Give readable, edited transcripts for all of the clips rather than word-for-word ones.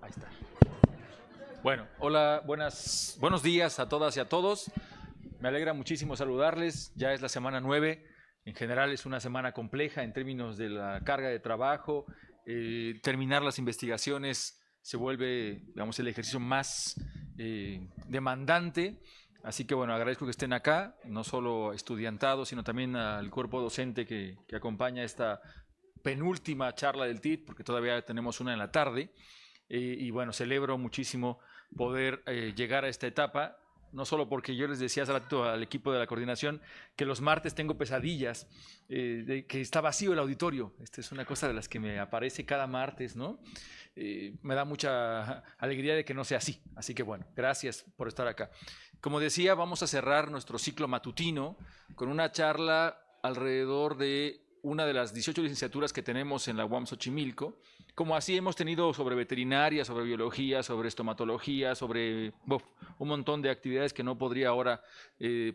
Ahí está. Bueno, hola, buenos días a todas y a todos. Me alegra muchísimo saludarles. Ya es la semana 9. En general es una semana compleja en términos de la carga de trabajo. Terminar las investigaciones se vuelve, digamos, el ejercicio más demandante. Así que bueno, agradezco que estén acá, no solo estudiantados, sino también al cuerpo docente que acompaña esta penúltima charla del TIT, porque todavía tenemos una en la tarde. Y bueno, celebro muchísimo poder llegar a esta etapa, no solo porque yo les decía hace rato al equipo de la coordinación que los martes tengo pesadillas, de que está vacío el auditorio. Esta es una cosa de las que me aparece cada martes, ¿no? Me da mucha alegría de que no sea así. Así que bueno, gracias por estar acá. Como decía, vamos a cerrar nuestro ciclo matutino con una charla alrededor de una de las 18 licenciaturas que tenemos en la UAM Xochimilco. Como así hemos tenido sobre veterinaria, sobre biología, sobre estomatología, sobre un montón de actividades que no podría ahora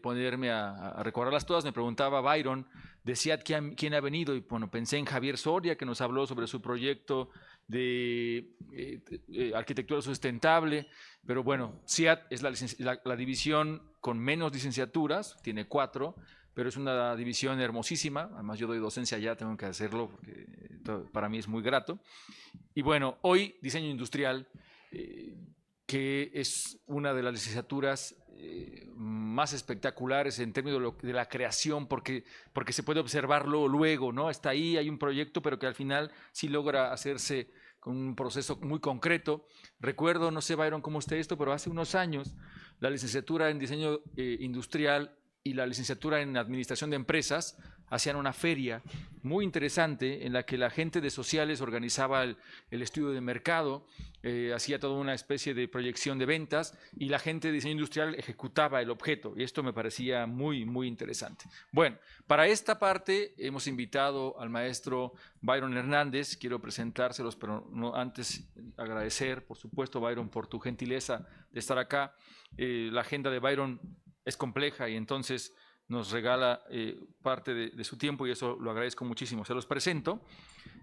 ponerme a recordarlas todas. Me preguntaba Byron de CIAT quién ha venido, y bueno, pensé en Javier Soria, que nos habló sobre su proyecto de arquitectura sustentable, pero bueno, CIAT es la división con menos licenciaturas, tiene 4, pero es una división hermosísima. Además, yo doy docencia allá, tengo que hacerlo porque para mí es muy grato. Y bueno, hoy diseño industrial, que es una de las licenciaturas más espectaculares en términos de la creación, porque se puede observarlo luego, ¿no? Está ahí, hay un proyecto, pero que al final sí logra hacerse con un proceso muy concreto. Recuerdo, no sé, Byron, cómo esté esto, pero hace unos años la licenciatura en diseño industrial y la licenciatura en administración de empresas hacían una feria muy interesante en la que la gente de sociales organizaba el estudio de mercado, hacía toda una especie de proyección de ventas, y la gente de diseño industrial ejecutaba el objeto, y esto me parecía muy, muy interesante. Bueno, para esta parte hemos invitado al maestro Byron Hernández. Quiero presentárselos, pero no antes agradecer, por supuesto, Byron, por tu gentileza de estar acá. La agenda de Byron es compleja y entonces nos regala parte de su tiempo, y eso lo agradezco muchísimo. Se los presento.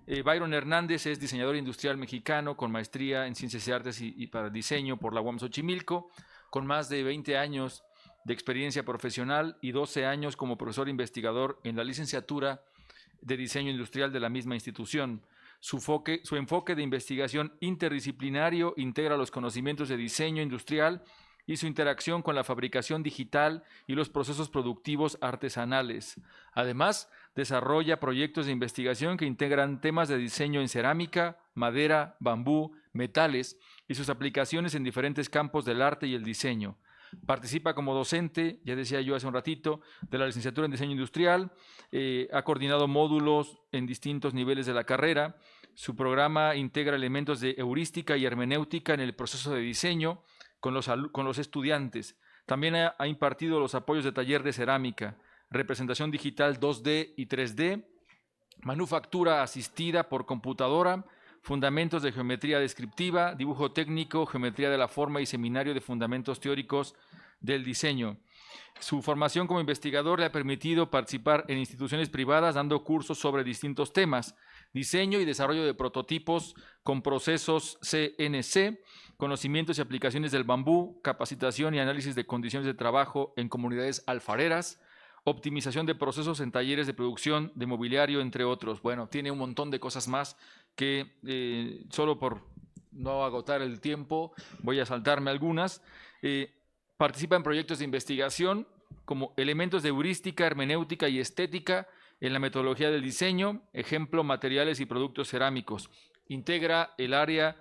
Byron Hernández es diseñador industrial mexicano con maestría en Ciencias y Artes y para diseño por la UAM Xochimilco, con más de 20 años de experiencia profesional y 12 años como profesor investigador en la licenciatura de diseño industrial de la misma institución. Su enfoque de investigación interdisciplinario integra los conocimientos de diseño industrial y su interacción con la fabricación digital y los procesos productivos artesanales. Además, desarrolla proyectos de investigación que integran temas de diseño en cerámica, madera, bambú, metales y sus aplicaciones en diferentes campos del arte y el diseño. Participa como docente, ya decía yo hace un ratito, de la licenciatura en diseño industrial, ha coordinado módulos en distintos niveles de la carrera. Su programa integra elementos de heurística y hermenéutica en el proceso de diseño con los estudiantes. También ha impartido los apoyos de taller de cerámica, representación digital 2D y 3D, manufactura asistida por computadora, fundamentos de geometría descriptiva, dibujo técnico, geometría de la forma y seminario de fundamentos teóricos del diseño. Su formación como investigador le ha permitido participar en instituciones privadas dando cursos sobre distintos temas: diseño y desarrollo de prototipos con procesos CNC, conocimientos y aplicaciones del bambú, capacitación y análisis de condiciones de trabajo en comunidades alfareras, optimización de procesos en talleres de producción de mobiliario, entre otros. Bueno, tiene un montón de cosas más que solo por no agotar el tiempo voy a saltarme algunas. Participa en proyectos de investigación como elementos de heurística, hermenéutica y estética en la metodología del diseño, ejemplo, materiales y productos cerámicos. Integra el área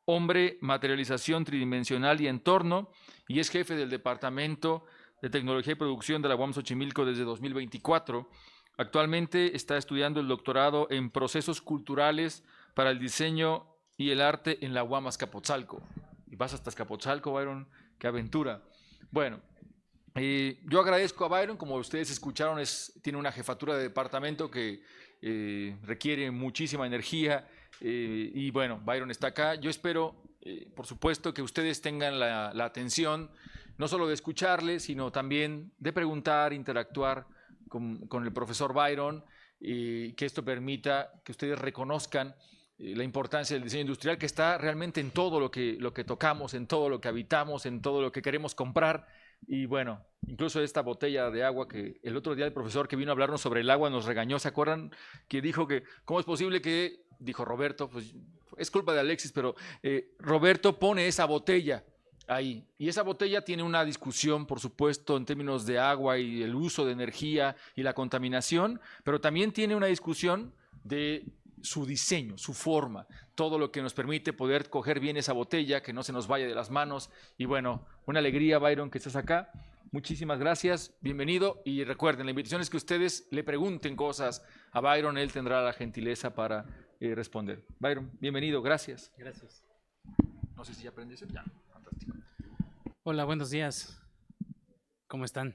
hombre, materialización tridimensional y entorno, y es jefe del Departamento de Tecnología y Producción de la UAM Xochimilco desde 2024. Actualmente está estudiando el doctorado en procesos culturales para el diseño y el arte en la UAM Azcapotzalco. Y vas hasta Azcapotzalco, Byron, qué aventura. Bueno, yo agradezco a Byron. Como ustedes escucharon, tiene una jefatura de departamento que requiere muchísima energía, y bueno, Byron está acá. Yo espero, por supuesto, que ustedes tengan la atención no solo de escucharle, sino también de preguntar, interactuar con el profesor Byron, y que esto permita que ustedes reconozcan la importancia del diseño industrial, que está realmente en todo lo que tocamos, en todo lo que habitamos, en todo lo que queremos comprar. Y bueno, incluso esta botella de agua que el otro día el profesor que vino a hablarnos sobre el agua nos regañó, ¿se acuerdan? Que dijo que, ¿cómo es posible que, dijo Roberto, pues es culpa de Alexis, pero Roberto pone esa botella ahí. Y esa botella tiene una discusión, por supuesto, en términos de agua y el uso de energía y la contaminación, pero también tiene una discusión de su diseño, su forma, todo lo que nos permite poder coger bien esa botella, que no se nos vaya de las manos. Y bueno, una alegría, Byron, que estés acá. Muchísimas gracias, bienvenido. Y recuerden, la invitación es que ustedes le pregunten cosas a Byron, él tendrá la gentileza para responder. Byron, bienvenido, gracias. Gracias. No sé si ya aprendes. Ya, fantástico. Hola, buenos días. ¿Cómo están?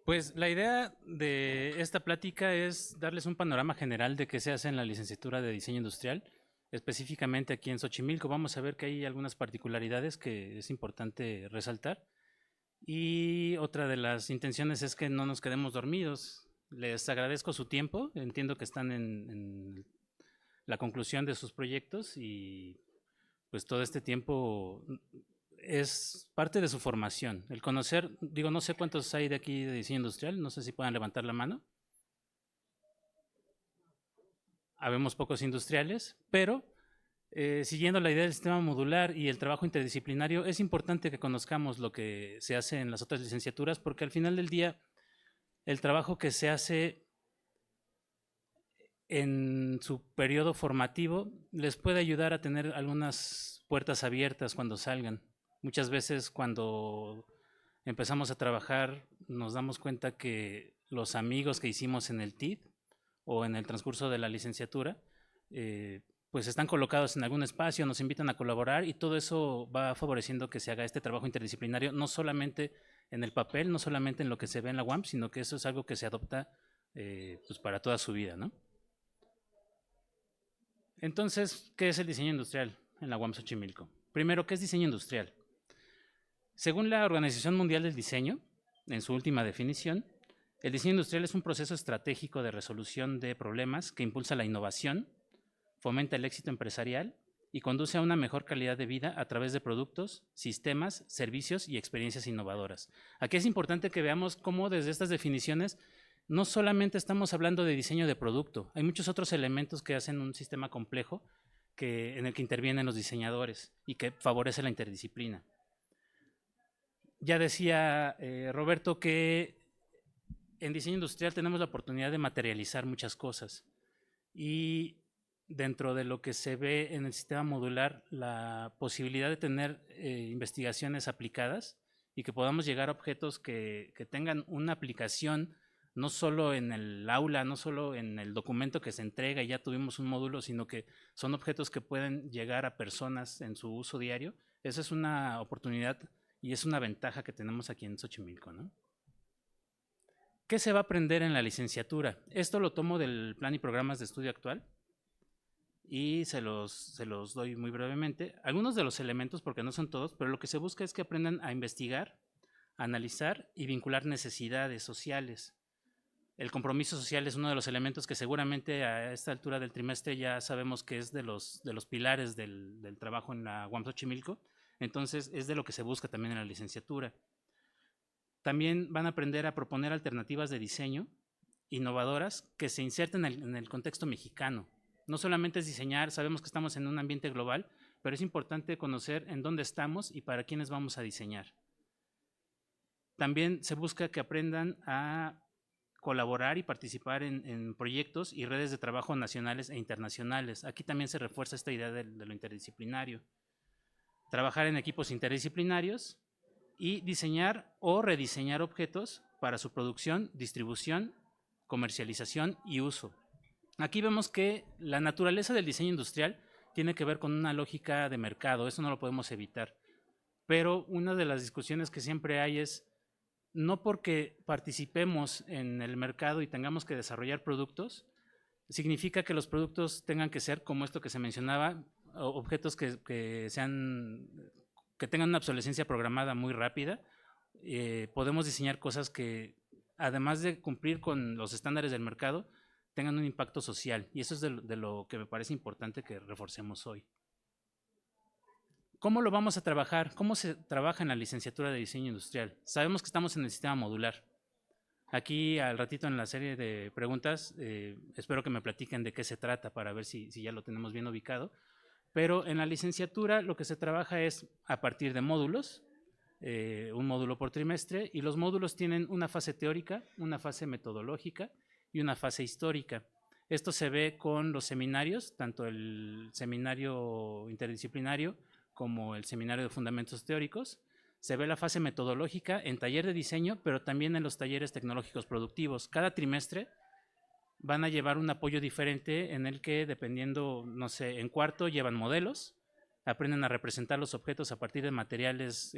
Pues la idea de esta plática es darles un panorama general de qué se hace en la licenciatura de Diseño Industrial, específicamente aquí en Xochimilco. Vamos a ver que hay algunas particularidades que es importante resaltar. Y otra de las intenciones es que no nos quedemos dormidos. Les agradezco su tiempo, entiendo que están en la conclusión de sus proyectos y pues todo este tiempo es parte de su formación. El conocer, digo, no sé cuántos hay de aquí de diseño industrial, no sé si puedan levantar la mano. Habemos pocos industriales, pero siguiendo la idea del sistema modular y el trabajo interdisciplinario, es importante que conozcamos lo que se hace en las otras licenciaturas, porque al final del día, el trabajo que se hace en su periodo formativo les puede ayudar a tener algunas puertas abiertas cuando salgan. Muchas veces cuando empezamos a trabajar nos damos cuenta que los amigos que hicimos en el TID o en el transcurso de la licenciatura pues están colocados en algún espacio, nos invitan a colaborar y todo eso va favoreciendo que se haga este trabajo interdisciplinario, no solamente en el papel, no solamente en lo que se ve en la UAMP, sino que eso es algo que se adopta pues para toda su vida, ¿no? Entonces, ¿qué es el diseño industrial en la UAM Xochimilco? Primero, ¿qué es diseño industrial? Según la Organización Mundial del Diseño, en su última definición, el diseño industrial es un proceso estratégico de resolución de problemas que impulsa la innovación, fomenta el éxito empresarial y conduce a una mejor calidad de vida a través de productos, sistemas, servicios y experiencias innovadoras. Aquí es importante que veamos cómo desde estas definiciones no solamente estamos hablando de diseño de producto, hay muchos otros elementos que hacen un sistema complejo en el que intervienen los diseñadores y que favorece la interdisciplina. Ya decía Roberto que en diseño industrial tenemos la oportunidad de materializar muchas cosas y dentro de lo que se ve en el sistema modular, la posibilidad de tener investigaciones aplicadas y que podamos llegar a objetos que tengan una aplicación no solo en el aula, no solo en el documento que se entrega y ya tuvimos un módulo, sino que son objetos que pueden llegar a personas en su uso diario. Esa es una oportunidad y es una ventaja que tenemos aquí en Xochimilco, ¿no? ¿Qué se va a aprender en la licenciatura? Esto lo tomo del plan y programas de estudio actual y se los doy muy brevemente. Algunos de los elementos, porque no son todos, pero lo que se busca es que aprendan a investigar, a analizar y vincular necesidades sociales. El compromiso social es uno de los elementos que seguramente a esta altura del trimestre ya sabemos que es de los pilares del trabajo en la UAM Xochimilco. Entonces es de lo que se busca también en la licenciatura. También van a aprender a proponer alternativas de diseño innovadoras que se inserten en el contexto mexicano. No solamente es diseñar, sabemos que estamos en un ambiente global, pero es importante conocer en dónde estamos y para quiénes vamos a diseñar. También se busca que aprendan a colaborar y participar en proyectos y redes de trabajo nacionales e internacionales. Aquí también se refuerza esta idea de lo interdisciplinario. Trabajar en equipos interdisciplinarios y diseñar o rediseñar objetos para su producción, distribución, comercialización y uso. Aquí vemos que la naturaleza del diseño industrial tiene que ver con una lógica de mercado, eso no lo podemos evitar. Pero una de las discusiones que siempre hay es, no porque participemos en el mercado y tengamos que desarrollar productos, significa que los productos tengan que ser como esto que se mencionaba, objetos que tengan una obsolescencia programada muy rápida. Podemos diseñar cosas que, además de cumplir con los estándares del mercado, tengan un impacto social. Y eso es de lo que me parece importante que reforcemos hoy. ¿Cómo lo vamos a trabajar? ¿Cómo se trabaja en la licenciatura de diseño industrial? Sabemos que estamos en el sistema modular. Aquí al ratito en la serie de preguntas, espero que me platiquen de qué se trata para ver si ya lo tenemos bien ubicado. Pero en la licenciatura lo que se trabaja es a partir de módulos, un módulo por trimestre, y los módulos tienen una fase teórica, una fase metodológica y una fase histórica. Esto se ve con los seminarios, tanto el seminario interdisciplinario como el seminario de fundamentos teóricos. Se ve la fase metodológica en taller de diseño, pero también en los talleres tecnológicos productivos. Cada trimestre van a llevar un apoyo diferente en el que, dependiendo, no sé, en cuarto llevan modelos, aprenden a representar los objetos a partir de materiales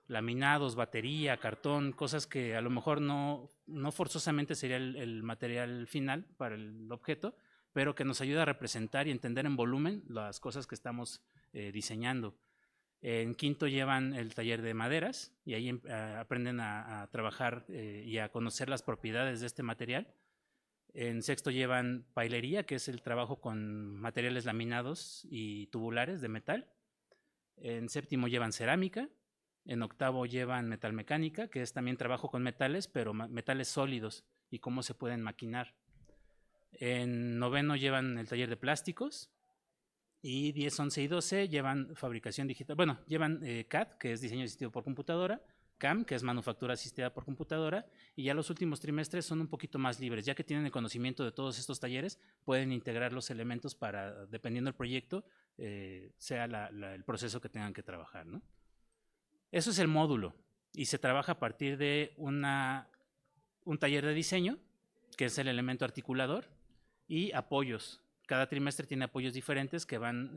laminados, batería, cartón, cosas que a lo mejor no forzosamente sería el material final para el objeto, pero que nos ayuda a representar y entender en volumen las cosas que estamos diseñando. En quinto llevan el taller de maderas y ahí aprenden a trabajar y a conocer las propiedades de este material. En sexto llevan pailería, que es el trabajo con materiales laminados y tubulares de metal. En séptimo llevan cerámica. En octavo llevan metalmecánica, que es también trabajo con metales, pero metales sólidos y cómo se pueden maquinar. En noveno llevan el taller de plásticos. Y 10, 11 y 12 llevan fabricación digital. Bueno, llevan CAD, que es diseño asistido por computadora, CAM, que es manufactura asistida por computadora, y ya los últimos trimestres son un poquito más libres. Ya que tienen el conocimiento de todos estos talleres, pueden integrar los elementos para, dependiendo del proyecto, sea el proceso que tengan que trabajar, ¿no? Eso es el módulo, y se trabaja a partir de un taller de diseño, que es el elemento articulador, y apoyos. Cada trimestre tiene apoyos diferentes que van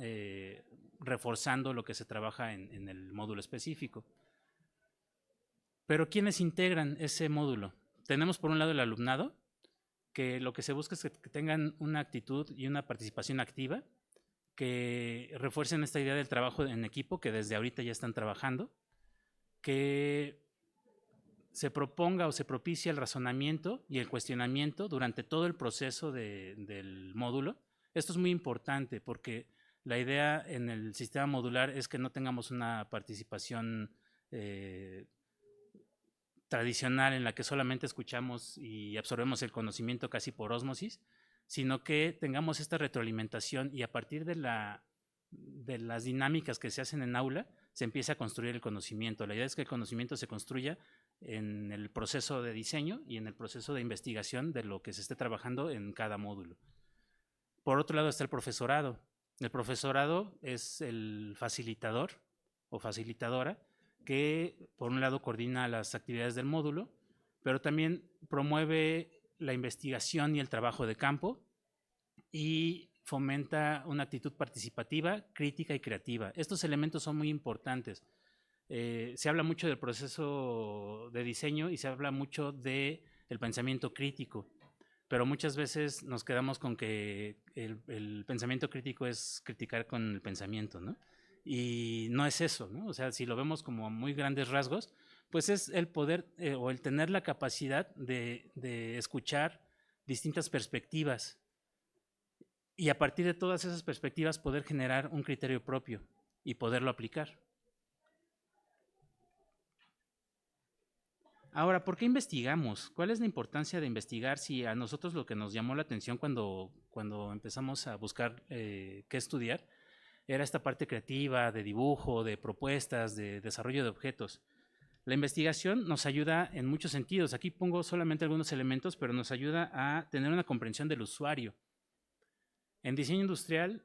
reforzando lo que se trabaja en el módulo específico. Pero ¿quiénes integran ese módulo? Tenemos por un lado el alumnado, que lo que se busca es que tengan una actitud y una participación activa, que refuercen esta idea del trabajo en equipo, que desde ahorita ya están trabajando, que se proponga o se propicie el razonamiento y el cuestionamiento durante todo el proceso del módulo. Esto es muy importante porque la idea en el sistema modular es que no tengamos una participación tradicional en la que solamente escuchamos y absorbemos el conocimiento casi por ósmosis, sino que tengamos esta retroalimentación y a partir de las dinámicas que se hacen en aula se empieza a construir el conocimiento. La idea es que el conocimiento se construya en el proceso de diseño y en el proceso de investigación de lo que se esté trabajando en cada módulo. Por otro lado está el profesorado. El profesorado es el facilitador o facilitadora que por un lado coordina las actividades del módulo, pero también promueve la investigación y el trabajo de campo y fomenta una actitud participativa, crítica y creativa. Estos elementos son muy importantes. Se habla mucho del proceso de diseño y se habla mucho del pensamiento crítico, pero muchas veces nos quedamos con que el pensamiento crítico es criticar con el pensamiento, ¿no? Y no es eso, ¿no? O sea, si lo vemos como a muy grandes rasgos, pues es el poder o el tener la capacidad de escuchar distintas perspectivas y a partir de todas esas perspectivas poder generar un criterio propio y poderlo aplicar. Ahora, ¿por qué investigamos? ¿Cuál es la importancia de investigar si a nosotros lo que nos llamó la atención cuando empezamos a buscar qué estudiar era esta parte creativa, de dibujo, de propuestas, de desarrollo de objetos? La investigación nos ayuda en muchos sentidos. Aquí pongo solamente algunos elementos, pero nos ayuda a tener una comprensión del usuario. En diseño industrial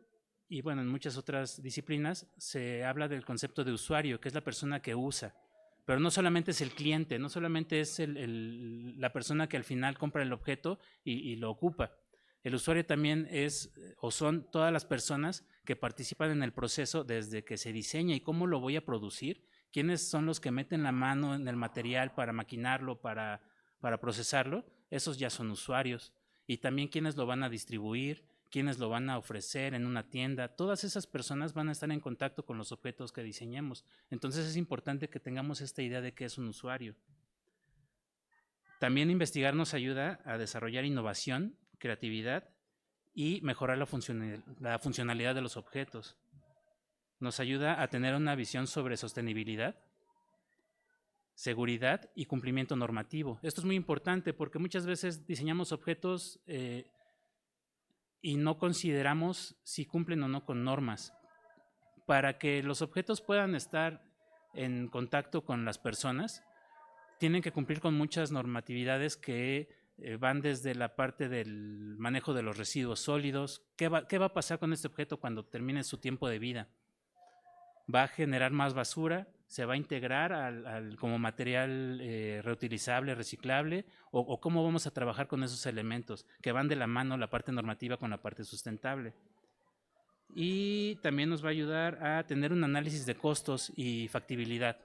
y bueno, en muchas otras disciplinas se habla del concepto de usuario, que es la persona que usa. Pero no solamente es el cliente, no solamente es la persona que al final compra el objeto y lo ocupa. El usuario también es o son todas las personas que participan en el proceso desde que se diseña y cómo lo voy a producir, quiénes son los que meten la mano en el material para maquinarlo, para procesarlo, esos ya son usuarios. Y también quiénes lo van a distribuir, quiénes lo van a ofrecer en una tienda, todas esas personas van a estar en contacto con los objetos que diseñemos. Entonces es importante que tengamos esta idea de qué es un usuario. También investigar nos ayuda a desarrollar innovación, creatividad y mejorar la funcionalidad de los objetos. Nos ayuda a tener una visión sobre sostenibilidad, seguridad y cumplimiento normativo. Esto es muy importante porque muchas veces diseñamos objetos y no consideramos si cumplen o no con normas. Para que los objetos puedan estar en contacto con las personas, tienen que cumplir con muchas normatividades que van desde la parte del manejo de los residuos sólidos. ¿Qué va a pasar con este objeto cuando termine su tiempo de vida? ¿Va a generar más basura? ¿Se va a integrar como material reutilizable, reciclable? ¿O cómo vamos a trabajar con esos elementos que van de la mano la parte normativa con la parte sustentable? Y también nos va a ayudar a tener un análisis de costos y factibilidad.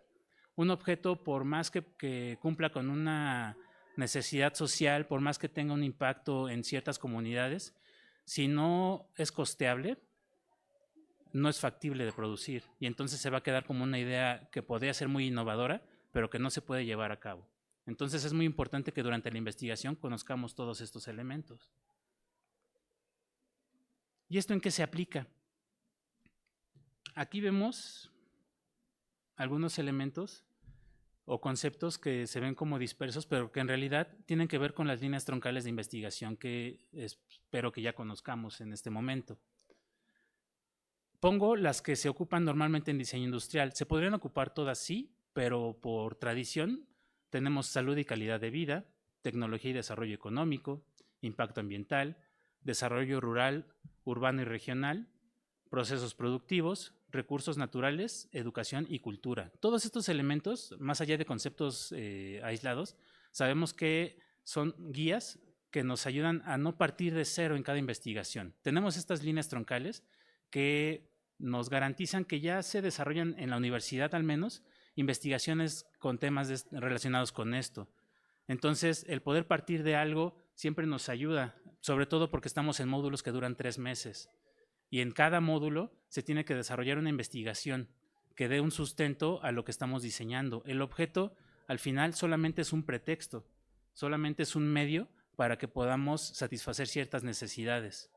Un objeto, por más que cumpla con una necesidad social, por más que tenga un impacto en ciertas comunidades, si no es costeable, no es factible de producir. Y entonces se va a quedar como una idea que podría ser muy innovadora, pero que no se puede llevar a cabo. Entonces es muy importante que durante la investigación conozcamos todos estos elementos. ¿Y esto en qué se aplica? Aquí vemos algunos elementos o conceptos que se ven como dispersos, pero que en realidad tienen que ver con las líneas troncales de investigación que espero que ya conozcamos en este momento. Pongo las que se ocupan normalmente en diseño industrial. Se podrían ocupar todas, sí, pero por tradición tenemos salud y calidad de vida, tecnología y desarrollo económico, impacto ambiental, desarrollo rural, urbano y regional, procesos productivos, recursos naturales, educación y cultura. Todos estos elementos, más allá de conceptos aislados, sabemos que son guías que nos ayudan a no partir de cero en cada investigación. Tenemos estas líneas troncales que nos garantizan que ya se desarrollan en la universidad al menos investigaciones con temas relacionados con esto. Entonces, el poder partir de algo siempre nos ayuda, sobre todo porque estamos en módulos que duran 3 meses. Y en cada módulo se tiene que desarrollar una investigación que dé un sustento a lo que estamos diseñando. El objeto, al final, solamente es un pretexto, solamente es un medio para que podamos satisfacer ciertas necesidades.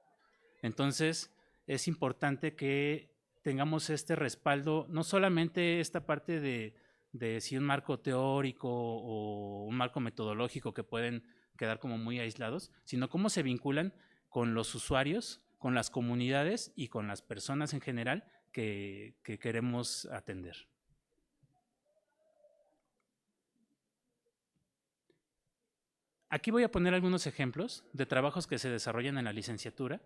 Entonces, es importante que tengamos este respaldo, no solamente esta parte de si un marco teórico o un marco metodológico que pueden quedar como muy aislados, sino cómo se vinculan con los usuarios, con las comunidades y con las personas en general que queremos atender. Aquí voy a poner algunos ejemplos de trabajos que se desarrollan en la licenciatura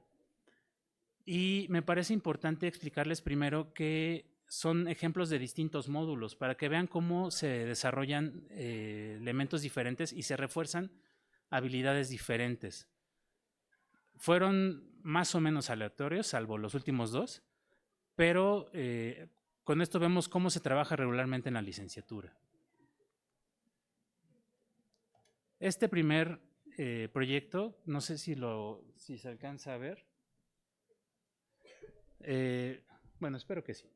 y me parece importante explicarles primero que son ejemplos de distintos módulos para que vean cómo se desarrollan elementos diferentes y se refuerzan habilidades diferentes. Fueron más o menos aleatorios, salvo los últimos dos, pero con esto vemos cómo se trabaja regularmente en la licenciatura. Este primer proyecto, no sé si se alcanza a ver. Bueno, espero que sí.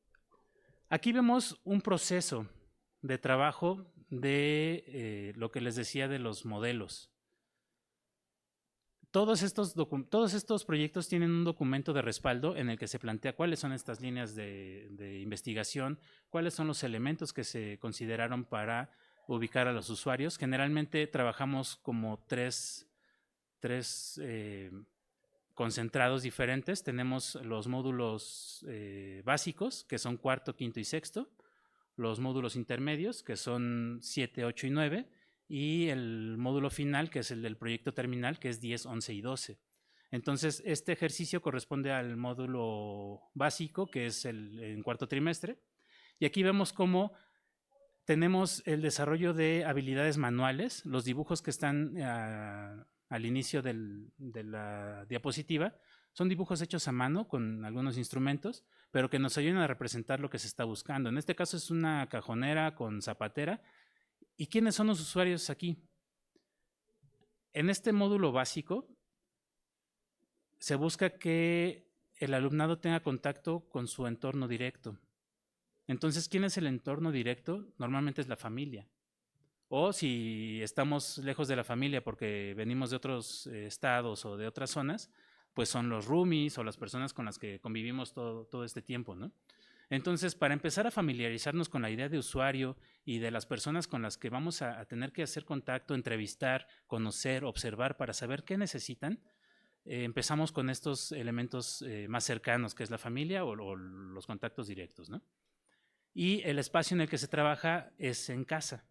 Aquí vemos un proceso de trabajo de lo que les decía de los modelos. Todos estos proyectos tienen un documento de respaldo en el que se plantea cuáles son estas líneas de investigación, cuáles son los elementos que se consideraron para ubicar a los usuarios. Generalmente trabajamos como tres concentrados diferentes. Tenemos los módulos básicos, que son cuarto, quinto y sexto, los módulos intermedios, que son 7, 8 y 9, y el módulo final, que es el del proyecto terminal, que es 10, 11 y 12. Entonces, este ejercicio corresponde al módulo básico, que es en cuarto trimestre, y aquí vemos cómo tenemos el desarrollo de habilidades manuales, los dibujos que están al inicio de la diapositiva, son dibujos hechos a mano con algunos instrumentos, pero que nos ayudan a representar lo que se está buscando. En este caso es una cajonera con zapatera. ¿Y quiénes son los usuarios aquí? En este módulo básico se busca que el alumnado tenga contacto con su entorno directo. Entonces, ¿quién es el entorno directo? Normalmente es la familia. O si estamos lejos de la familia porque venimos de otros estados o de otras zonas, pues son los roomies o las personas con las que convivimos todo este tiempo, ¿no? Entonces, para empezar a familiarizarnos con la idea de usuario y de las personas con las que vamos a tener que hacer contacto, entrevistar, conocer, observar para saber qué necesitan, empezamos con estos elementos más cercanos, que es la familia o los contactos directos, ¿no? Y el espacio en el que se trabaja es en casa.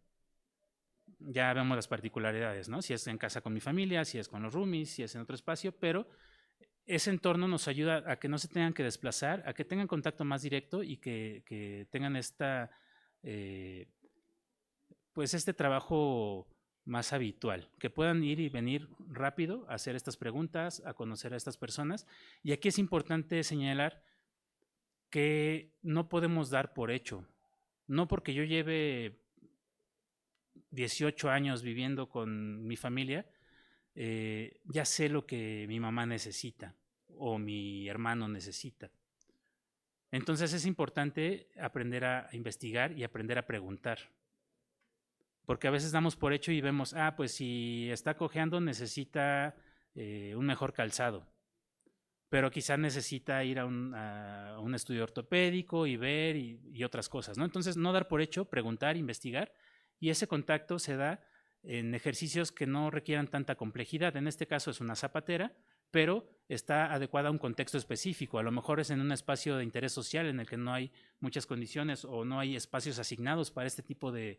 Ya vemos las particularidades, ¿no? Si es en casa con mi familia, si es con los roomies, si es en otro espacio, pero ese entorno nos ayuda a que no se tengan que desplazar, a que tengan contacto más directo y que tengan eh, pues este trabajo más habitual, que puedan ir y venir rápido a hacer estas preguntas, a conocer a estas personas. Y aquí es importante señalar que no podemos dar por hecho. No porque yo lleve 18 años viviendo con mi familia, ya sé lo que mi mamá necesita o mi hermano necesita. Entonces es importante aprender a investigar y aprender a preguntar. Porque a veces damos por hecho y vemos, pues si está cojeando necesita un mejor calzado. Pero quizá necesita ir a un estudio ortopédico y ver y otras cosas, ¿no? Entonces, no dar por hecho, preguntar, investigar, y ese contacto se da en ejercicios que no requieran tanta complejidad. En este caso es una zapatera, pero está adecuada a un contexto específico. A lo mejor es en un espacio de interés social en el que no hay muchas condiciones o no hay espacios asignados para este tipo de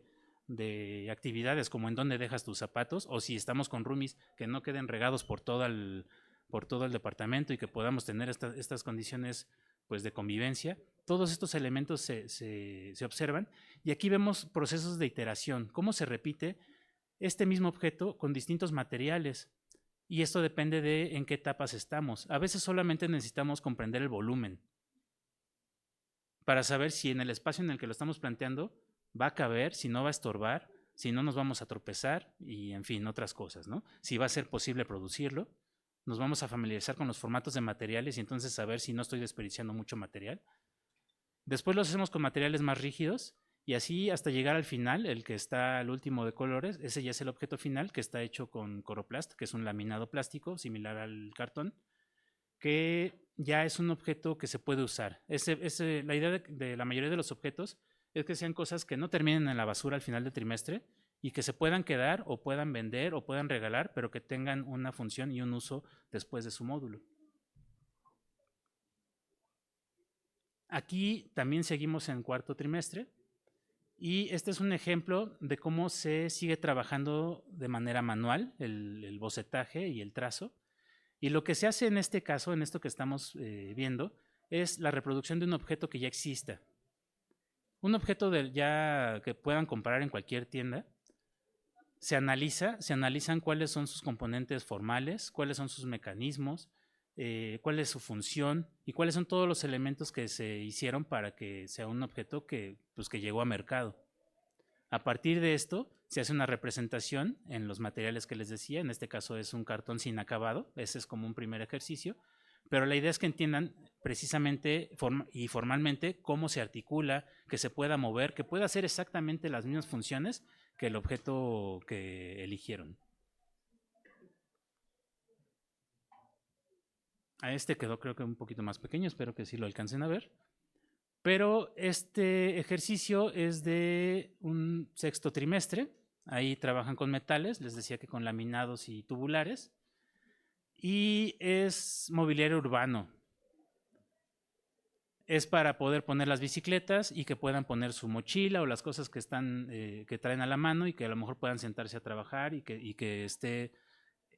actividades, como en dónde dejas tus zapatos, o si estamos con roomies que no queden regados por todo el departamento y que podamos tener estas condiciones pues, de convivencia. Todos estos elementos se observan y aquí vemos procesos de iteración, cómo se repite este mismo objeto con distintos materiales. Y esto depende de en qué etapas estamos. A veces solamente necesitamos comprender el volumen para saber si en el espacio en el que lo estamos planteando va a caber, si no va a estorbar, si no nos vamos a tropezar y en fin, otras cosas, ¿no? Si va a ser posible producirlo. Nos vamos a familiarizar con los formatos de materiales y entonces saber si no estoy desperdiciando mucho material. Después los hacemos con materiales más rígidos y así hasta llegar al final, el que está al último de colores, ese ya es el objeto final que está hecho con Coroplast, que es un laminado plástico similar al cartón, que ya es un objeto que se puede usar. La idea de la mayoría de los objetos es que sean cosas que no terminen en la basura al final del trimestre y que se puedan quedar o puedan vender o puedan regalar, pero que tengan una función y un uso después de su módulo. Aquí también seguimos en cuarto trimestre y este es un ejemplo de cómo se sigue trabajando de manera manual el bocetaje y el trazo. Y lo que se hace en este caso, en esto que estamos viendo, es la reproducción de un objeto que ya exista. Un objeto ya que puedan comprar en cualquier tienda. Se analizan cuáles son sus componentes formales, cuáles son sus mecanismos, cuál es su función y cuáles son todos los elementos que se hicieron para que sea un objeto pues, que llegó a mercado. A partir de esto, se hace una representación en los materiales que les decía, en este caso es un cartón sin acabado, ese es como un primer ejercicio, pero la idea es que entiendan precisamente y formalmente cómo se articula, que se pueda mover, que pueda hacer exactamente las mismas funciones que el objeto que eligieron. A este quedó creo que un poquito más pequeño, espero que sí lo alcancen a ver. Pero este ejercicio es de un sexto trimestre. Ahí trabajan con metales, les decía que con laminados y tubulares. Y es mobiliario urbano. Es para poder poner las bicicletas y que puedan poner su mochila o las cosas que que traen a la mano y que a lo mejor puedan sentarse a trabajar y que esté.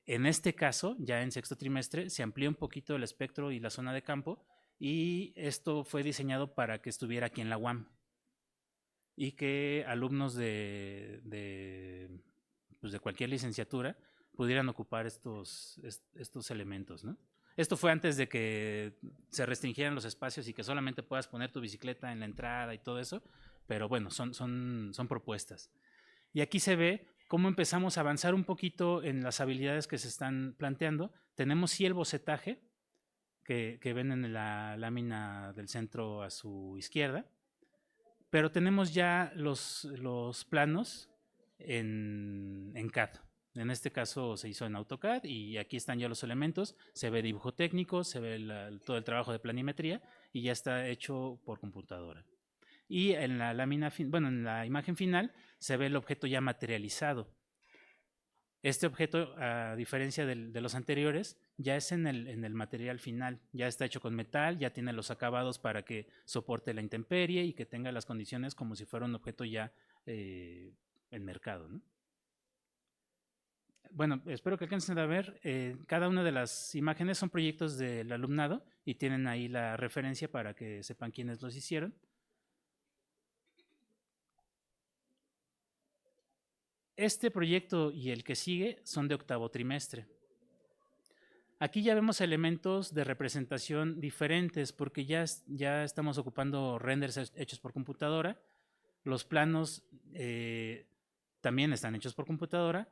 En este caso, ya en sexto trimestre, se amplía un poquito el espectro y la zona de campo y esto fue diseñado para que estuviera aquí en la UAM y que alumnos pues de cualquier licenciatura pudieran ocupar estos elementos, ¿no? Esto fue antes de que se restringieran los espacios y que solamente puedas poner tu bicicleta en la entrada y todo eso, pero bueno, son propuestas. Y aquí se ve cómo empezamos a avanzar un poquito en las habilidades que se están planteando. Tenemos sí el bocetaje, que ven en la lámina del centro a su izquierda, pero tenemos ya los planos en CAD. En este caso se hizo en AutoCAD y aquí están ya los elementos, se ve dibujo técnico, se ve todo el trabajo de planimetría y ya está hecho por computadora. Y en la lámina, en la imagen final se ve el objeto ya materializado. Este objeto, a diferencia de los anteriores, ya es en el material final, ya está hecho con metal, ya tiene los acabados para que soporte la intemperie y que tenga las condiciones como si fuera un objeto ya en mercado, ¿no? Bueno, espero que alcancen a ver. Cada una de las imágenes son proyectos del alumnado y tienen ahí la referencia para que sepan quiénes los hicieron. Este proyecto y el que sigue son de octavo trimestre. Aquí ya vemos elementos de representación diferentes porque ya estamos ocupando renders hechos por computadora. Los planos también están hechos por computadora.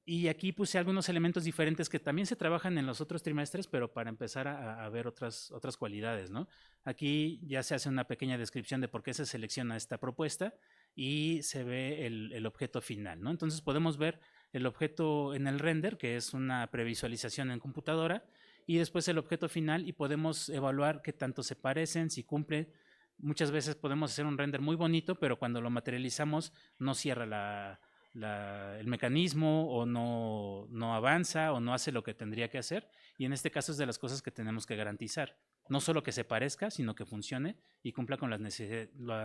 Y aquí puse algunos elementos diferentes que también se trabajan en los otros trimestres, pero para empezar a ver otras cualidades, ¿no? Aquí ya se hace una pequeña descripción de por qué se selecciona esta propuesta y se ve el objeto final, ¿no? Entonces podemos ver el objeto en el render, que es una previsualización en computadora, y después el objeto final y podemos evaluar qué tanto se parecen, si cumplen. Muchas veces podemos hacer un render muy bonito, pero cuando lo materializamos no cierra el mecanismo o no avanza o no hace lo que tendría que hacer, y en este caso es de las cosas que tenemos que garantizar. No solo que se parezca, sino que funcione y cumpla con las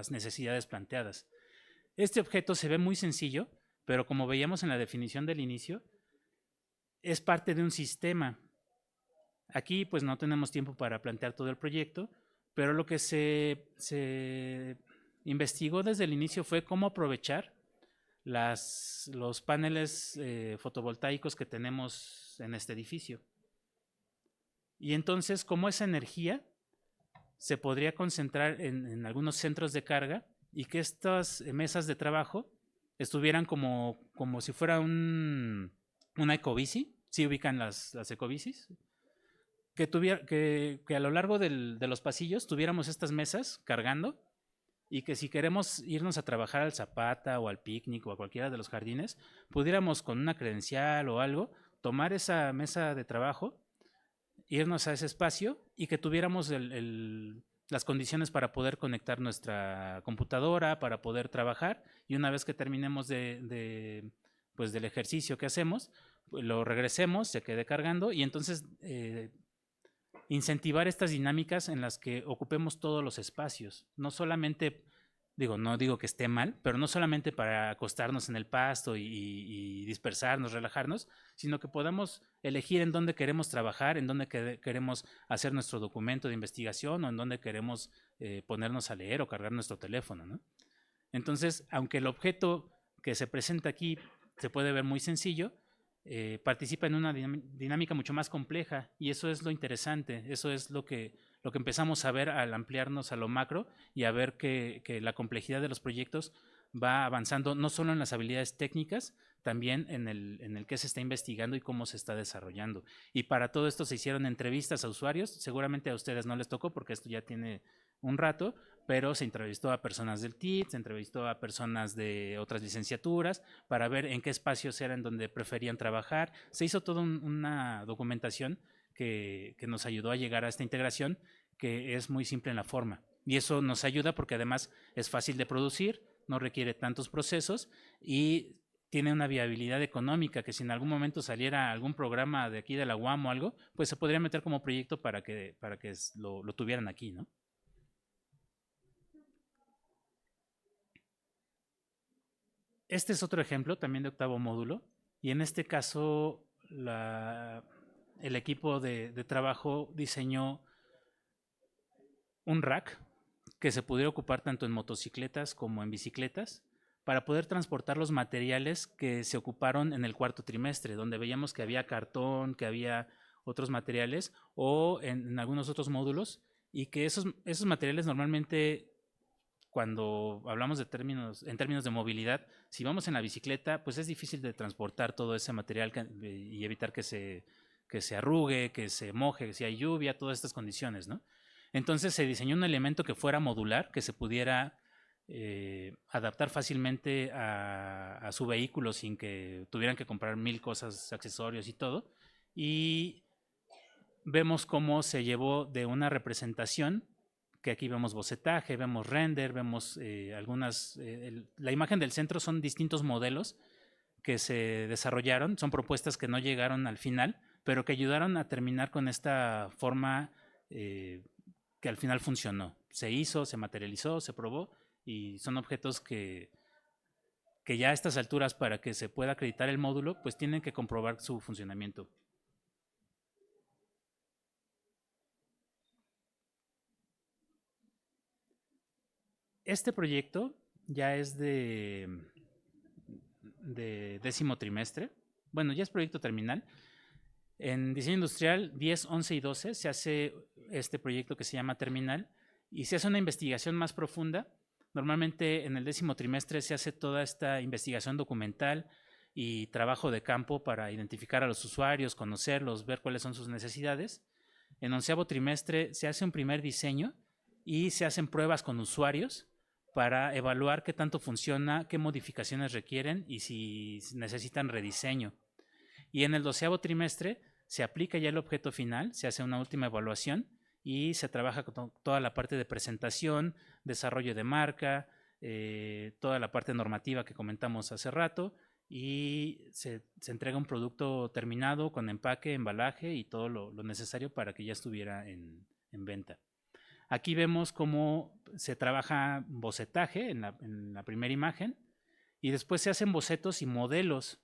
necesidades planteadas. Este objeto se ve muy sencillo, pero como veíamos en la definición del inicio, es parte de un sistema. Aquí pues no tenemos tiempo para plantear todo el proyecto, pero lo que se investigó desde el inicio fue cómo aprovechar los paneles fotovoltaicos que tenemos en este edificio. Y entonces, cómo esa energía se podría concentrar en algunos centros de carga y que estas mesas de trabajo estuvieran como si fuera una ecobici. ¿Sí ubican las ecobicis? Que a lo largo de los pasillos tuviéramos estas mesas cargando y que si queremos irnos a trabajar al Zapata o al Picnic o a cualquiera de los jardines, pudiéramos con una credencial o algo tomar esa mesa de trabajo, irnos a ese espacio y que tuviéramos las condiciones para poder conectar nuestra computadora, para poder trabajar, y una vez que terminemos pues del ejercicio que hacemos, pues lo regresemos, se quede cargando y entonces incentivar estas dinámicas en las que ocupemos todos los espacios, no solamente, no digo que esté mal, pero no solamente para acostarnos en el pasto y dispersarnos, relajarnos, sino que podamos elegir en dónde queremos trabajar, en dónde queremos hacer nuestro documento de investigación o en dónde queremos ponernos a leer o cargar nuestro teléfono, ¿no? Entonces, aunque el objeto que se presenta aquí se puede ver muy sencillo, participa en una dinámica mucho más compleja y eso es lo interesante, eso es lo que empezamos a ver al ampliarnos a lo macro y a ver que la complejidad de los proyectos va avanzando no solo en las habilidades técnicas, también en el que se está investigando y cómo se está desarrollando. Y para todo esto se hicieron entrevistas a usuarios, seguramente a ustedes no les tocó porque esto ya tiene un rato, pero se entrevistó a personas del TIT, se entrevistó a personas de otras licenciaturas para ver en qué espacios eran donde preferían trabajar. Se hizo toda una documentación que nos ayudó a llegar a esta integración que es muy simple en la forma. Y eso nos ayuda porque además es fácil de producir, no requiere tantos procesos y tiene una viabilidad económica que si en algún momento saliera algún programa de aquí de la UAM o algo, pues se podría meter como proyecto para que lo tuvieran aquí, ¿no? Este es otro ejemplo también de octavo módulo y en este caso el equipo de trabajo diseñó un rack que se pudiera ocupar tanto en motocicletas como en bicicletas para poder transportar los materiales que se ocuparon en el cuarto trimestre, donde veíamos que había cartón, que había otros materiales o en algunos otros módulos y que esos materiales normalmente cuando hablamos en términos de movilidad, si vamos en la bicicleta, pues es difícil de transportar todo ese material y evitar que se arrugue, que se moje, que si hay lluvia, todas estas condiciones, ¿no? Entonces se diseñó un elemento que fuera modular, que se pudiera adaptar fácilmente a su vehículo sin que tuvieran que comprar 1000 cosas, accesorios y todo. Y vemos cómo se llevó de una representación, que aquí vemos bocetaje, vemos render, vemos la imagen del centro son distintos modelos que se desarrollaron, son propuestas que no llegaron al final, pero que ayudaron a terminar con esta forma que al final funcionó. Se hizo, se materializó, se probó y son objetos que ya a estas alturas, para que se pueda acreditar el módulo, pues tienen que comprobar su funcionamiento. Este proyecto ya es de 10º trimestre. Bueno, ya es proyecto terminal. En diseño industrial 10, 11 y 12 se hace este proyecto que se llama terminal y se hace una investigación más profunda. Normalmente en el 10º trimestre se hace toda esta investigación documental y trabajo de campo para identificar a los usuarios, conocerlos, ver cuáles son sus necesidades. En 11º trimestre se hace un primer diseño y se hacen pruebas con usuarios para evaluar qué tanto funciona, qué modificaciones requieren y si necesitan rediseño. Y en el 12º trimestre se aplica ya el objeto final, se hace una última evaluación y se trabaja con toda la parte de presentación, desarrollo de marca, toda la parte normativa que comentamos hace rato, y se entrega un producto terminado con empaque, embalaje y todo lo necesario para que ya estuviera en venta. Aquí vemos cómo se trabaja bocetaje en la primera imagen y después se hacen bocetos y modelos.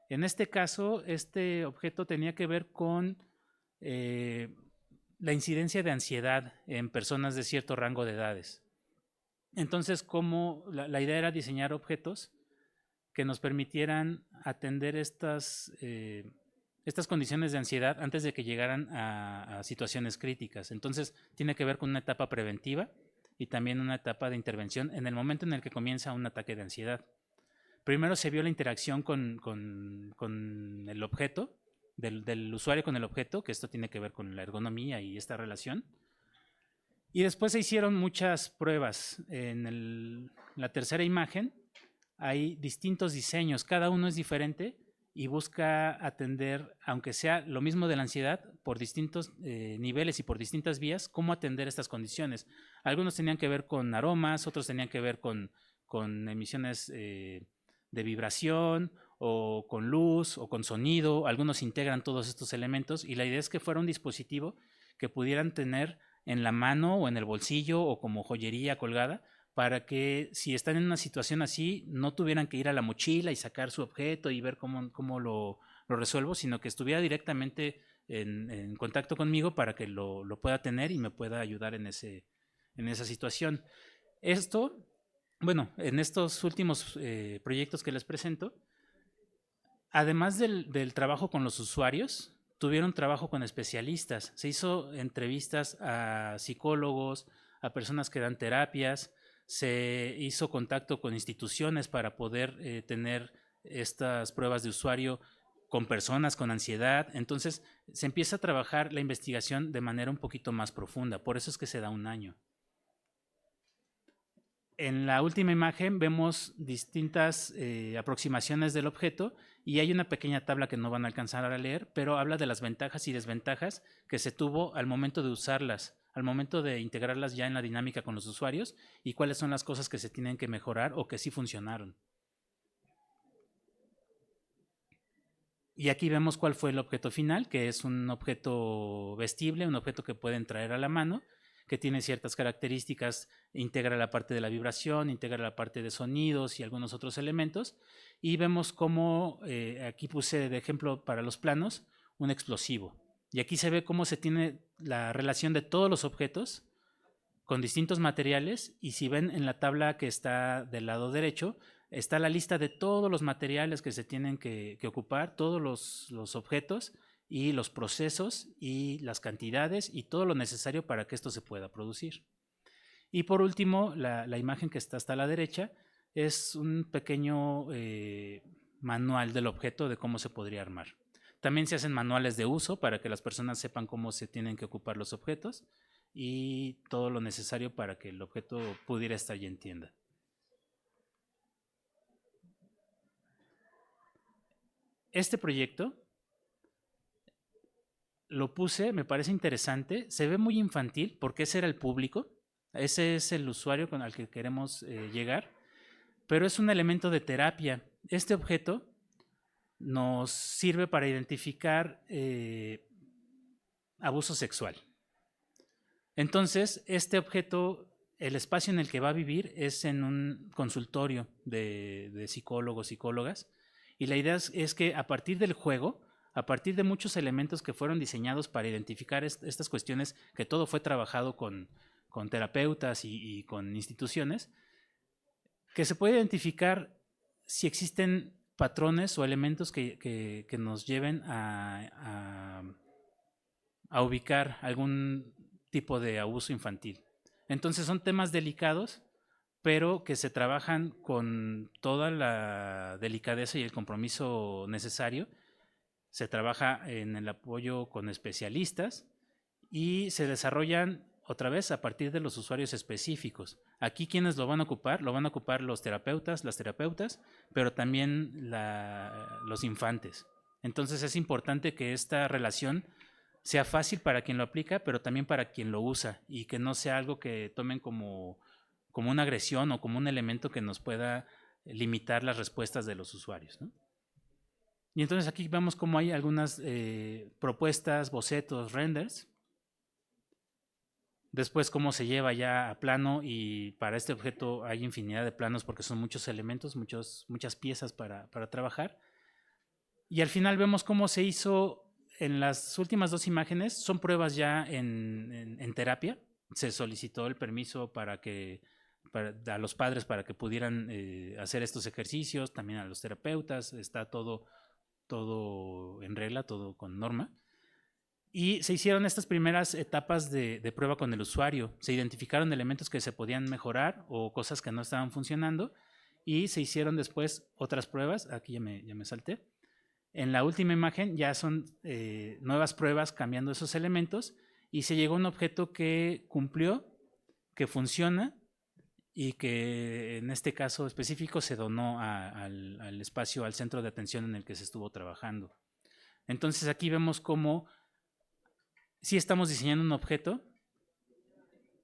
En este caso, este objeto tenía que ver con la incidencia de ansiedad en personas de cierto rango de edades. Entonces, la idea era diseñar objetos que nos permitieran atender estas condiciones de ansiedad antes de que llegaran a situaciones críticas. Entonces, tiene que ver con una etapa preventiva y también una etapa de intervención en el momento en el que comienza un ataque de ansiedad. Primero se vio la interacción con el objeto, del usuario con el objeto, que esto tiene que ver con la ergonomía y esta relación. Y después se hicieron muchas pruebas. En la tercera imagen hay distintos diseños, cada uno es diferente y busca atender, aunque sea lo mismo de la ansiedad, por distintos niveles y por distintas vías, cómo atender estas condiciones. Algunos tenían que ver con aromas, otros tenían que ver con emisiones de vibración o con luz o con sonido. Algunos integran todos estos elementos y la idea es que fuera un dispositivo que pudieran tener en la mano o en el bolsillo o como joyería colgada, para que si están en una situación así no tuvieran que ir a la mochila y sacar su objeto y ver cómo lo resuelvo, sino que estuviera directamente en contacto conmigo para que lo pueda tener y me pueda ayudar en esa situación. Esto, bueno, en estos últimos proyectos que les presento, además del trabajo con los usuarios, tuvieron trabajo con especialistas. Se hizo entrevistas a psicólogos, a personas que dan terapias, se hizo contacto con instituciones para poder tener estas pruebas de usuario con personas con ansiedad. Entonces se empieza a trabajar la investigación de manera un poquito más profunda. Por eso es que se da un año. En la última imagen vemos distintas aproximaciones del objeto y hay una pequeña tabla que no van a alcanzar a leer, pero habla de las ventajas y desventajas que se tuvo al momento de usarlas, al momento de integrarlas ya en la dinámica con los usuarios y cuáles son las cosas que se tienen que mejorar o que sí funcionaron. Y aquí vemos cuál fue el objeto final, que es un objeto vestible, un objeto que pueden traer a la mano, que tiene ciertas características, integra la parte de la vibración, integra la parte de sonidos y algunos otros elementos. Y vemos cómo, aquí puse de ejemplo para los planos, un explosivo. Y aquí se ve cómo se tiene la relación de todos los objetos con distintos materiales. Y si ven en la tabla que está del lado derecho, está la lista de todos los materiales que se tienen que ocupar, todos los objetos y los procesos y las cantidades y todo lo necesario para que esto se pueda producir. Y por último, la imagen que está hasta la derecha es un pequeño manual del objeto de cómo se podría armar. También se hacen manuales de uso para que las personas sepan cómo se tienen que ocupar los objetos y todo lo necesario para que el objeto pudiera estar ya en tienda. Este proyecto lo puse, me parece interesante, se ve muy infantil porque ese era el público, ese es el usuario al que queremos llegar, pero es un elemento de terapia. Este objeto nos sirve para identificar abuso sexual. Entonces, este objeto, el espacio en el que va a vivir es en un consultorio de psicólogos, psicólogas, y la idea es que a partir del juego, a partir de muchos elementos que fueron diseñados para identificar estas cuestiones, que todo fue trabajado con terapeutas y con instituciones, que se puede identificar si existen patrones o elementos que nos lleven a ubicar algún tipo de abuso infantil. Entonces son temas delicados, pero que se trabajan con toda la delicadeza y el compromiso necesario. Se trabaja en el apoyo con especialistas y se desarrollan otra vez a partir de los usuarios específicos. Aquí quienes lo van a ocupar los terapeutas, las terapeutas, pero también los infantes. Entonces es importante que esta relación sea fácil para quien lo aplica, pero también para quien lo usa y que no sea algo que tomen como una agresión o como un elemento que nos pueda limitar las respuestas de los usuarios, ¿no? Y entonces aquí vemos cómo hay algunas propuestas, bocetos, renders. Después cómo se lleva ya a plano, y para este objeto hay infinidad de planos porque son muchos elementos, muchas piezas para trabajar. Y al final vemos cómo se hizo en las últimas dos imágenes. Son pruebas ya en terapia. Se solicitó el permiso para a los padres para que pudieran hacer estos ejercicios, también a los terapeutas. Está todo en regla, todo con norma. Y se hicieron estas primeras etapas de prueba con el usuario. Se identificaron elementos que se podían mejorar o cosas que no estaban funcionando, y se hicieron después otras pruebas. Aquí ya me salté. En la última imagen ya son nuevas pruebas cambiando esos elementos, y se llegó a un objeto que cumplió, que funciona y que en este caso específico se donó al espacio, al centro de atención en el que se estuvo trabajando. Entonces aquí vemos cómo sí estamos diseñando un objeto,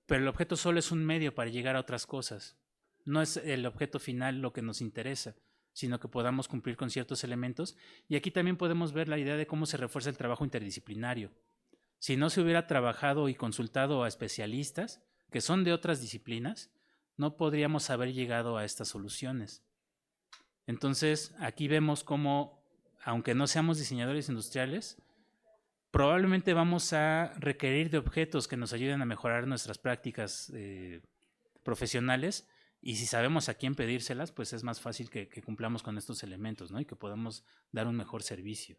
pero el objeto solo es un medio para llegar a otras cosas. No es el objeto final lo que nos interesa, sino que podamos cumplir con ciertos elementos. Y aquí también podemos ver la idea de cómo se refuerza el trabajo interdisciplinario. Si no se hubiera trabajado y consultado a especialistas que son de otras disciplinas, no podríamos haber llegado a estas soluciones. Entonces, aquí vemos cómo, aunque no seamos diseñadores industriales, probablemente vamos a requerir de objetos que nos ayuden a mejorar nuestras prácticas profesionales, y si sabemos a quién pedírselas, pues es más fácil que cumplamos con estos elementos, ¿no? Y que podamos dar un mejor servicio.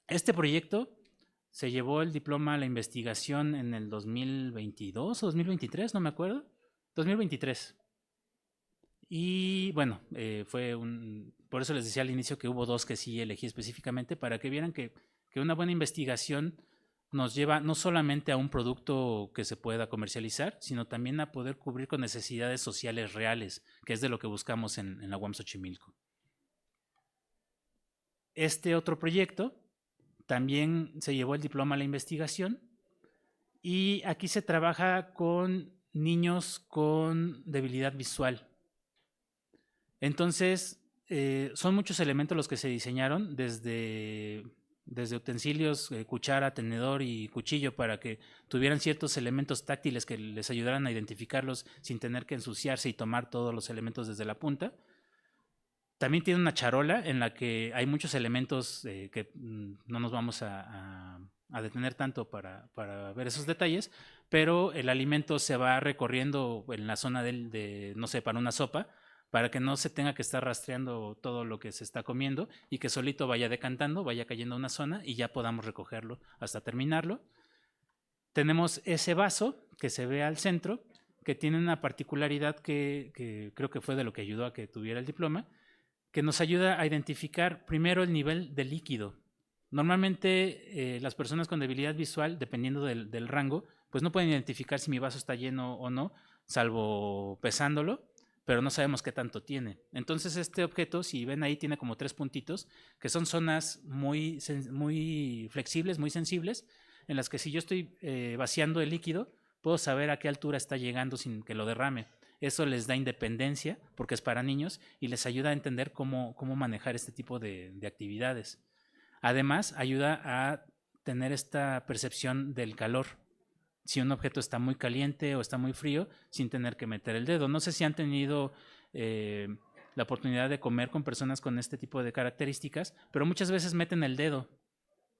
Este proyecto se llevó el diploma a la investigación en el 2022 o 2023, no me acuerdo, 2023. Y bueno, por eso les decía al inicio que hubo dos que sí elegí específicamente, para que vieran que una buena investigación nos lleva no solamente a un producto que se pueda comercializar, sino también a poder cubrir con necesidades sociales reales, que es de lo que buscamos en la UAM Xochimilco. Este otro proyecto también se llevó el diploma a la investigación, y aquí se trabaja con niños con debilidad visual. Entonces, son muchos elementos los que se diseñaron, desde utensilios, cuchara, tenedor y cuchillo, para que tuvieran ciertos elementos táctiles que les ayudaran a identificarlos sin tener que ensuciarse y tomar todos los elementos desde la punta. También tiene una charola en la que hay muchos elementos que no nos vamos a detener tanto para ver esos detalles, pero el alimento se va recorriendo en la zona no sé, para una sopa, para que no se tenga que estar rastreando todo lo que se está comiendo, y que solito vaya decantando, vaya cayendo a una zona y ya podamos recogerlo hasta terminarlo. Tenemos ese vaso que se ve al centro, que tiene una particularidad que creo que fue de lo que ayudó a que tuviera el diploma, que nos ayuda a identificar primero el nivel de líquido. Normalmente las personas con debilidad visual, dependiendo del rango, pues no pueden identificar si mi vaso está lleno o no, salvo pesándolo, pero no sabemos qué tanto tiene. Entonces este objeto, si ven ahí, tiene como 3 puntitos, que son zonas muy flexibles, muy sensibles, en las que si yo estoy vaciando el líquido, puedo saber a qué altura está llegando sin que lo derrame. Eso les da independencia, porque es para niños, y les ayuda a entender cómo manejar este tipo de actividades. Además, ayuda a tener esta percepción del calor. Si un objeto está muy caliente o está muy frío, sin tener que meter el dedo. No sé si han tenido la oportunidad de comer con personas con este tipo de características, pero muchas veces meten el dedo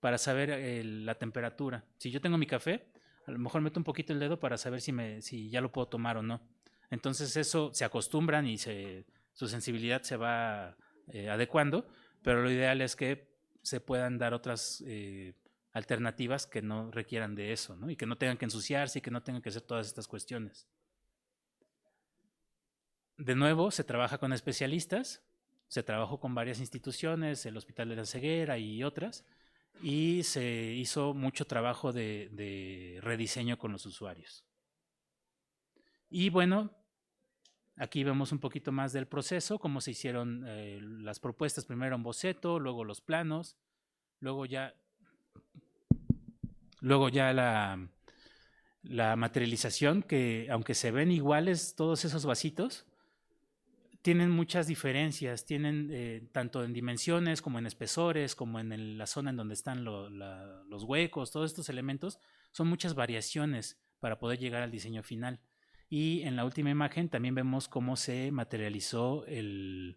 para saber la temperatura. Si yo tengo mi café, a lo mejor meto un poquito el dedo para saber si ya lo puedo tomar o no. Entonces eso se acostumbran y su sensibilidad se va adecuando, pero lo ideal es que se puedan dar otras alternativas que no requieran de eso, ¿no? Y que no tengan que ensuciarse y que no tengan que hacer todas estas cuestiones. De nuevo, se trabaja con especialistas, se trabajó con varias instituciones, el Hospital de la Ceguera y otras, y se hizo mucho trabajo de rediseño con los usuarios. Y bueno, aquí vemos un poquito más del proceso, cómo se hicieron las propuestas, primero en boceto, luego los planos, luego ya la materialización, que aunque se ven iguales todos esos vasitos, tienen muchas diferencias, tienen tanto en dimensiones como en espesores, como en la zona en donde están los huecos, todos estos elementos, son muchas variaciones para poder llegar al diseño final. Y en la última imagen también vemos cómo se materializó en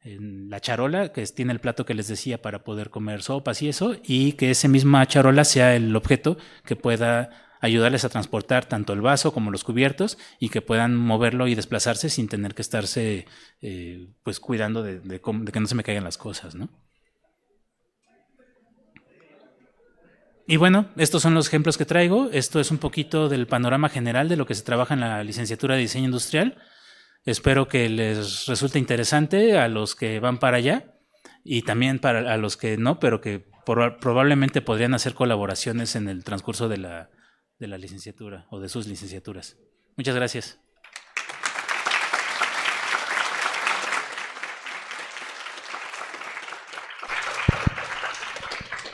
la charola, que tiene el plato que les decía para poder comer sopas y eso, y que esa misma charola sea el objeto que pueda ayudarles a transportar tanto el vaso como los cubiertos y que puedan moverlo y desplazarse sin tener que estarse pues cuidando de que no se me caigan las cosas, ¿no? Y bueno, estos son los ejemplos que traigo. Esto es un poquito del panorama general de lo que se trabaja en la licenciatura de diseño industrial. Espero que les resulte interesante a los que van para allá y también a los que no, pero que probablemente podrían hacer colaboraciones en el transcurso de la licenciatura o de sus licenciaturas. Muchas gracias.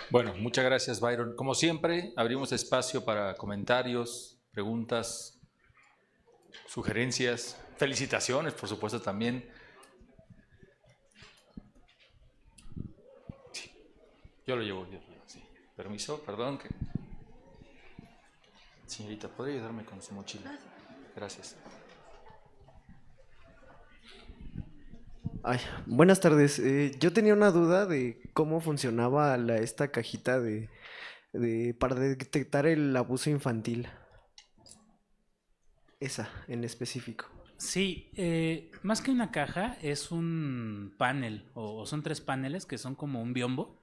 Bueno, muchas gracias, Byron. Como siempre, abrimos espacio para comentarios, preguntas, sugerencias, felicitaciones, por supuesto, también. Sí, yo lo llevo, sí. Permiso, perdón. Señorita, ¿podría ayudarme con su mochila? Gracias. Ay, buenas tardes. Yo tenía una duda de cómo funcionaba esta cajita para detectar el abuso infantil. Esa, en específico. Sí, más que una caja, es un panel, o son 3 paneles que son como un biombo,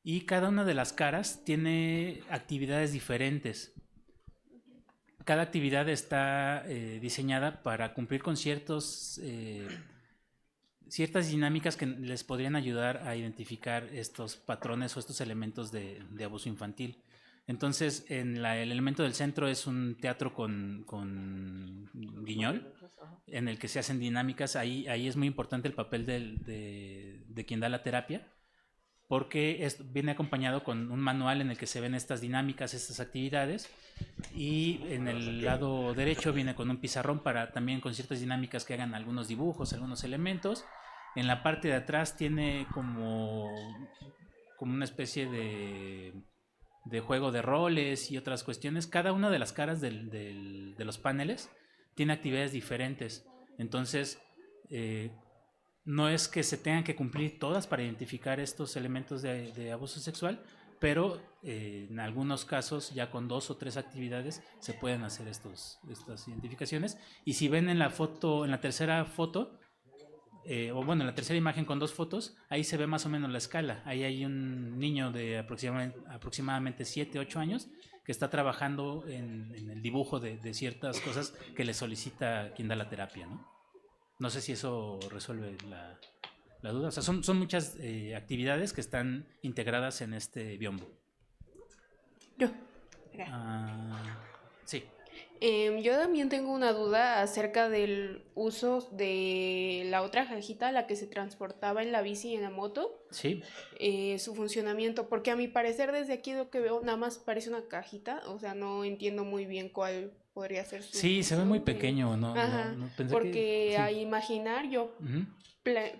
y cada una de las caras tiene actividades diferentes. Cada actividad está diseñada para cumplir con ciertas dinámicas que les podrían ayudar a identificar estos patrones o estos elementos de abuso infantil. Entonces, el elemento del centro es un teatro con guiñol, en el que se hacen dinámicas. Ahí es muy importante el papel de quien da la terapia, porque viene acompañado con un manual en el que se ven estas dinámicas, estas actividades, y en el lado derecho viene con un pizarrón para también con ciertas dinámicas que hagan algunos dibujos, algunos elementos. En la parte de atrás tiene como una especie de juego de roles y otras cuestiones. Cada una de las caras de los paneles tiene actividades diferentes. Entonces, no es que se tengan que cumplir todas para identificar estos elementos de abuso sexual, pero en algunos casos ya con 2 o 3 actividades se pueden hacer estas identificaciones. Y si ven en la foto, en la tercera foto, o bueno, en la tercera imagen con 2 fotos, ahí se ve más o menos la escala. Ahí hay un niño de aproximadamente 7, 8 años que está trabajando en el dibujo de ciertas cosas que le solicita quien da la terapia, ¿no? No sé si eso resuelve la duda. O sea, son muchas actividades que están integradas en este biombo. Yo. Sí. Yo también tengo una duda acerca del uso de la otra cajita, la que se transportaba en la bici y en la moto, Sí, su funcionamiento, porque a mi parecer desde aquí lo que veo nada más parece una cajita, o sea, no entiendo muy bien cuál podría ser su sí, se ve muy función. pequeño, no, no, Ajá, no, pensé que porque a sí. imaginar yo Ujú.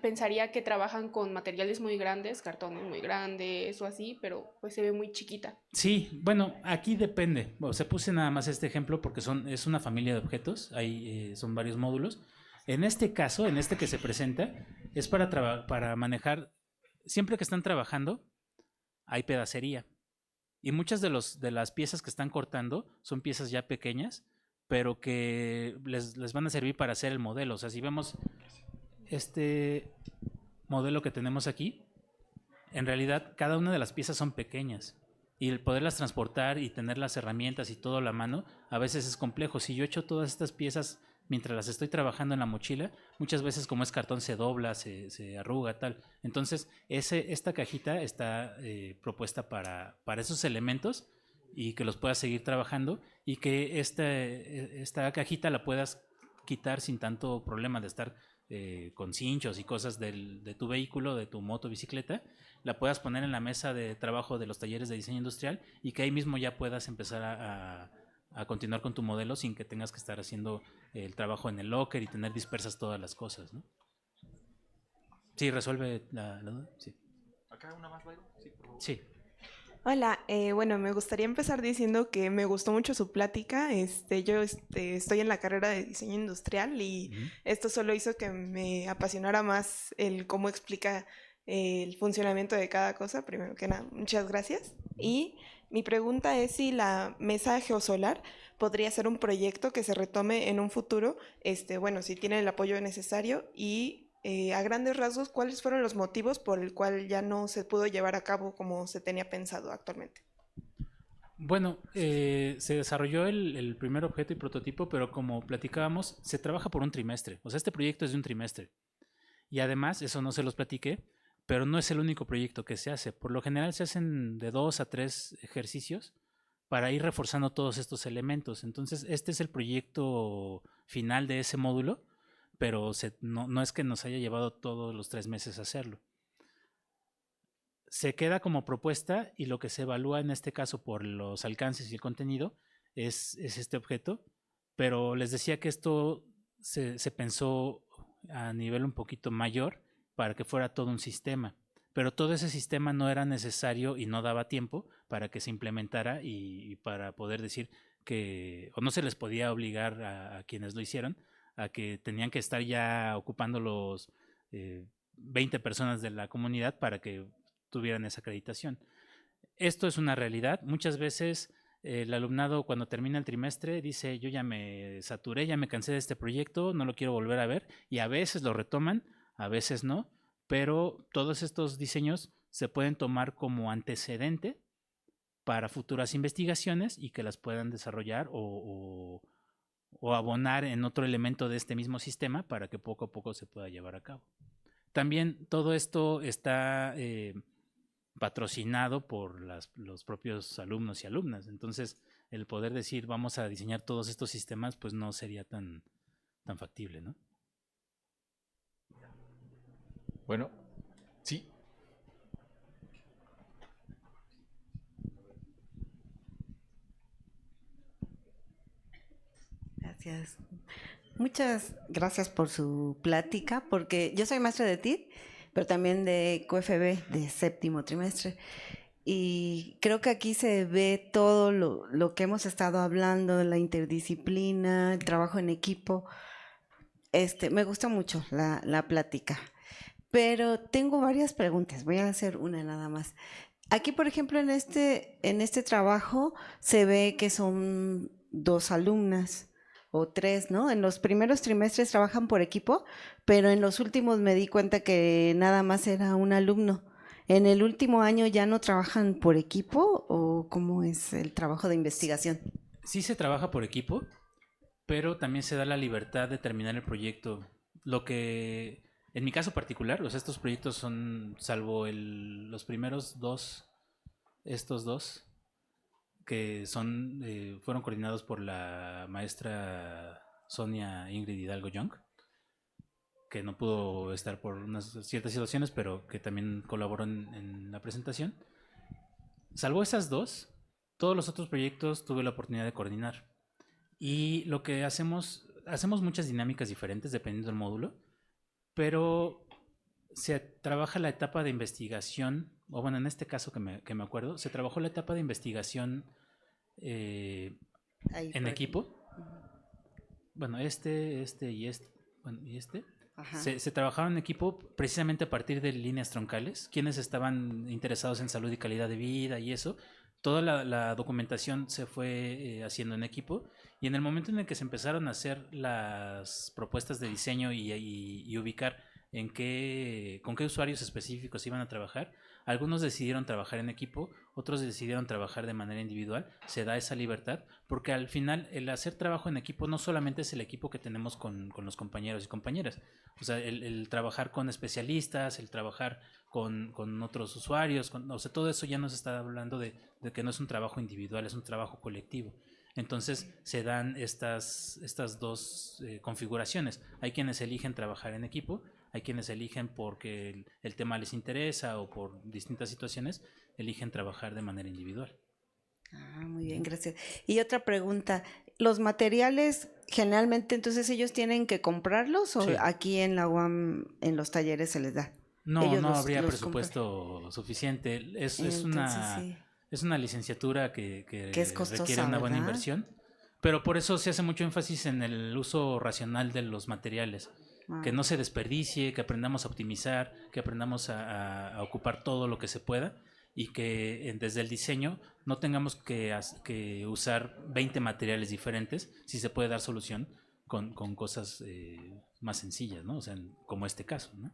pensaría que trabajan con materiales muy grandes, cartones muy grandes o así, pero pues se ve muy chiquita. Sí, bueno, aquí depende. O sea, puse nada más este ejemplo porque es una familia de objetos, son varios módulos. En este caso, en este que se presenta, es para manejar, siempre que están trabajando, hay pedacería. Y muchas de las piezas que están cortando son piezas ya pequeñas, pero que les van a servir para hacer el modelo. O sea, si vemos este modelo que tenemos aquí, en realidad cada una de las piezas son pequeñas y el poderlas transportar y tener las herramientas y todo a la mano a veces es complejo. Si yo echo todas estas piezas mientras las estoy trabajando en la mochila, muchas veces como es cartón se dobla, se arruga, tal. Entonces esta cajita está propuesta para esos elementos y que los puedas seguir trabajando y que esta cajita la puedas quitar sin tanto problema de estar con cinchos y cosas de tu vehículo, de tu moto, bicicleta, la puedas poner en la mesa de trabajo de los talleres de diseño industrial y que ahí mismo ya puedas empezar a continuar con tu modelo sin que tengas que estar haciendo el trabajo en el locker y tener dispersas todas las cosas, ¿no? Sí, resuelve la duda. Sí. Acá una más, Byron. Sí, por favor. Sí. Hola, bueno, me gustaría empezar diciendo que me gustó mucho su plática. Yo estoy en la carrera de diseño industrial y Ujú. esto solo hizo que me apasionara más el cómo explica el funcionamiento de cada cosa. Primero que nada, muchas gracias. Y mi pregunta es si la mesa geosolar podría ser un proyecto que se retome en un futuro, bueno, si tiene el apoyo necesario y a grandes rasgos, ¿cuáles fueron los motivos por el cual ya no se pudo llevar a cabo como se tenía pensado actualmente? Bueno, se desarrolló el primer objeto y prototipo, pero como platicábamos, se trabaja por un trimestre. O sea, este proyecto es de un trimestre. Y además, eso no se los platiqué, pero no es el único proyecto que se hace. Por lo general se hacen de 2 a 3 ejercicios para ir reforzando todos estos elementos. Entonces, este es el proyecto final de ese módulo, pero no es que nos haya llevado todos los 3 meses hacerlo. Se queda como propuesta y lo que se evalúa en este caso por los alcances y el contenido es este objeto, pero les decía que esto se pensó a nivel un poquito mayor para que fuera todo un sistema, pero todo ese sistema no era necesario y no daba tiempo para que se implementara y para poder decir que, o no se les podía obligar a quienes lo hicieron, a que tenían que estar ya ocupando los 20 personas de la comunidad para que tuvieran esa acreditación. Esto es una realidad. Muchas veces el alumnado cuando termina el trimestre dice yo ya me saturé, ya me cansé de este proyecto, no lo quiero volver a ver y a veces lo retoman, a veces no, pero todos estos diseños se pueden tomar como antecedente para futuras investigaciones y que las puedan desarrollar o abonar en otro elemento de este mismo sistema para que poco a poco se pueda llevar a cabo. También todo esto está patrocinado por los propios alumnos y alumnas. Entonces, el poder decir vamos a diseñar todos estos sistemas, pues no sería tan factible, ¿no? Bueno, sí. Gracias. Muchas gracias por su plática, porque yo soy maestra de TID, pero también de QFB, de séptimo trimestre. Y creo que aquí se ve todo lo que hemos estado hablando, la interdisciplina, el trabajo en equipo. Me gusta mucho la plática, pero tengo varias preguntas. Voy a hacer una nada más. Aquí, por ejemplo, en este trabajo se ve que son 2 alumnas o 3, ¿no? En los primeros trimestres trabajan por equipo, pero en los últimos me di cuenta que nada más era un alumno. ¿En el último año ya no trabajan por equipo o cómo es el trabajo de investigación? Sí se trabaja por equipo, pero también se da la libertad de terminar el proyecto. Lo que, en mi caso particular, o sea, estos proyectos son, salvo los primeros dos, estos dos, que fueron coordinados por la maestra Sonia Ingrid Hidalgo Young, que no pudo estar por unas ciertas situaciones, pero que también colaboró en la presentación. Salvo esas dos, todos los otros proyectos tuve la oportunidad de coordinar. Y lo que hacemos muchas dinámicas diferentes dependiendo del módulo, pero se trabaja la etapa de investigación, o bueno, en este caso que me acuerdo, se trabajó la etapa de investigación Ahí, en por equipo. ejemplo. Bueno, este y este. Bueno, y este. Ajá. Se trabajaron en equipo precisamente a partir de líneas troncales, quienes estaban interesados en salud y calidad de vida y eso. Toda la documentación se fue haciendo en equipo, y en el momento en el que se empezaron a hacer las propuestas de diseño y ubicar con qué usuarios específicos iban a trabajar, algunos decidieron trabajar en equipo, otros decidieron trabajar de manera individual. Se da esa libertad porque al final el hacer trabajo en equipo no solamente es el equipo que tenemos con los compañeros y compañeras, o sea, el trabajar con especialistas, el trabajar con otros usuarios, o sea, todo eso ya nos está hablando de que no es un trabajo individual, es un trabajo colectivo. Entonces se dan estas dos configuraciones. Hay quienes eligen trabajar en equipo, hay quienes eligen porque el tema les interesa o por distintas situaciones eligen trabajar de manera individual. Ah, muy bien, gracias. Y otra pregunta, ¿los materiales generalmente entonces ellos tienen que comprarlos o Sí. aquí en la UAM en los talleres se les da? No, Ellos no los habría compran. presupuesto suficiente. Es Entonces sí, es una licenciatura que que es costosa, requiere una buena ¿verdad? inversión, pero por eso se hace mucho énfasis en el uso racional de los materiales. Que Ah, no se desperdicie, que aprendamos a optimizar, que aprendamos a ocupar todo lo que se pueda, y que desde el diseño no tengamos que usar 20 materiales diferentes si se puede dar solución con cosas más sencillas, ¿no? O sea, como este caso, ¿no?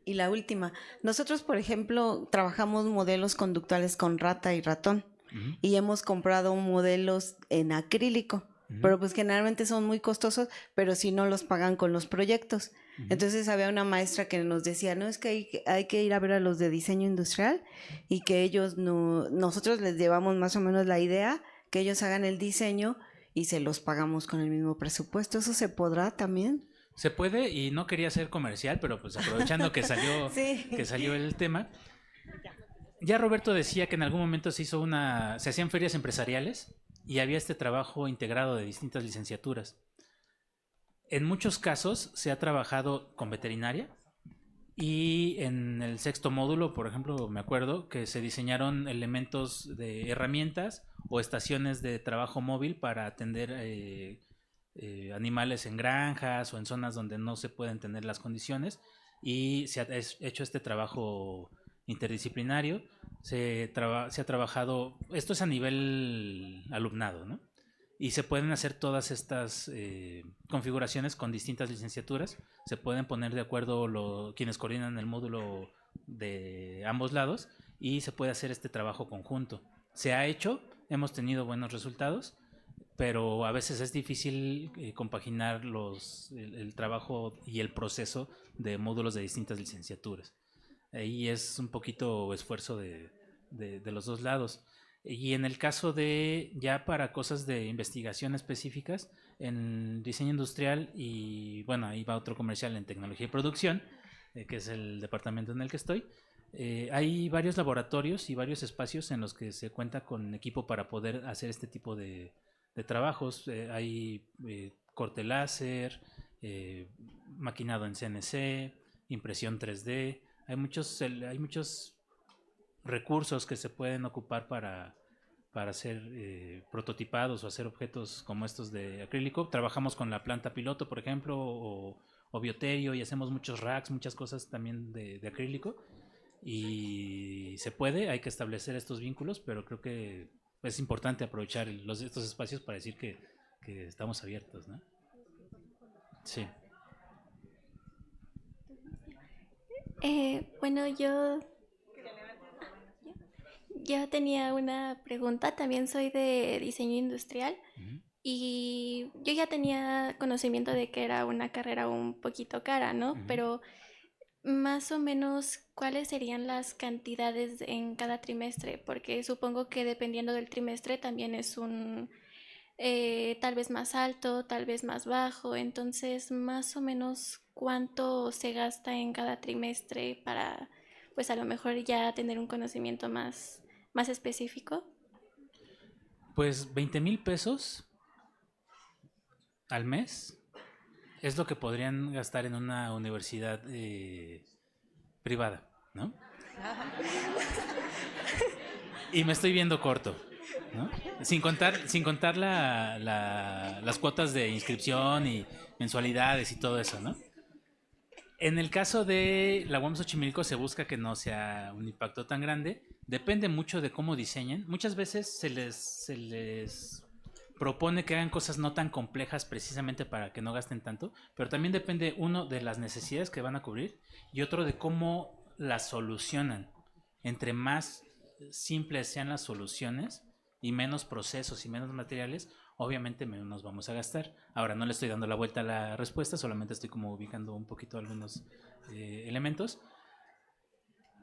Y la última, nosotros por ejemplo trabajamos modelos conductuales con rata y ratón Ujú, y hemos comprado modelos en acrílico, ujú, pero pues generalmente son muy costosos, pero si no los pagan con los proyectos. ujú. Entonces había una maestra que nos decía, no, es que hay que ir a ver a los de diseño industrial y que ellos no, nosotros les llevamos más o menos la idea, que ellos hagan el diseño y se los pagamos con el mismo presupuesto. ¿Eso se podrá también? Se puede, y no quería ser comercial, pero pues aprovechando que salió, Sí. que salió el tema. Ya Roberto decía que en algún momento se hacían ferias empresariales y había este trabajo integrado de distintas licenciaturas. En muchos casos se ha trabajado con veterinaria, y en el sexto módulo, por ejemplo, me acuerdo que se diseñaron elementos de herramientas o estaciones de trabajo móvil para atender animales en granjas o en zonas donde no se pueden tener las condiciones, y se ha hecho este trabajo interdisciplinario. Se ha trabajado, esto es a nivel alumnado, ¿no? Y se pueden hacer todas estas configuraciones con distintas licenciaturas. Se pueden poner de acuerdo quienes coordinan el módulo de ambos lados, y se puede hacer este trabajo conjunto. Se ha hecho, hemos tenido buenos resultados, pero a veces es difícil compaginar el trabajo y el proceso de módulos de distintas licenciaturas. Ahí es un poquito esfuerzo de los dos lados. Y en el caso de ya para cosas de investigación específicas, en diseño industrial, y bueno, ahí va otro comercial en tecnología y producción, que es el departamento en el que estoy. Hay varios laboratorios y varios espacios en los que se cuenta con equipo para poder hacer este tipo de trabajos. Hay corte láser, maquinado en CNC, impresión 3D. Hay muchos recursos que se pueden ocupar para hacer prototipados o hacer objetos como estos de acrílico. Trabajamos con la planta piloto, por ejemplo, o bioterio, y hacemos muchos racks, muchas cosas también de acrílico. Y se puede, hay que establecer estos vínculos, pero creo que es importante aprovechar estos espacios para decir que estamos abiertos, ¿no? Sí. Bueno, yo tenía una pregunta, también soy de diseño industrial Ujú. y yo ya tenía conocimiento de que era una carrera un poquito cara, ¿no? Ujú. Pero más o menos cuáles serían las cantidades en cada trimestre, porque supongo que dependiendo del trimestre también es un tal vez más alto, tal vez más bajo, entonces más o menos cuánto se gasta en cada trimestre para pues a lo mejor ya tener un conocimiento más específico. Pues 20,000 pesos al mes es lo que podrían gastar en una universidad privada, ¿no? Y me estoy viendo corto, ¿no? Sin contar las cuotas de inscripción y mensualidades y todo eso, ¿no? En el caso de la UAM Xochimilco se busca que no sea un impacto tan grande. Depende mucho de cómo diseñen. Muchas veces se les propone que hagan cosas no tan complejas precisamente para que no gasten tanto, pero también depende uno de las necesidades que van a cubrir y otro de cómo las solucionan. Entre más simples sean las soluciones y menos procesos y menos materiales, obviamente menos vamos a gastar. Ahora no le estoy dando la vuelta a la respuesta, solamente estoy como ubicando un poquito algunos elementos.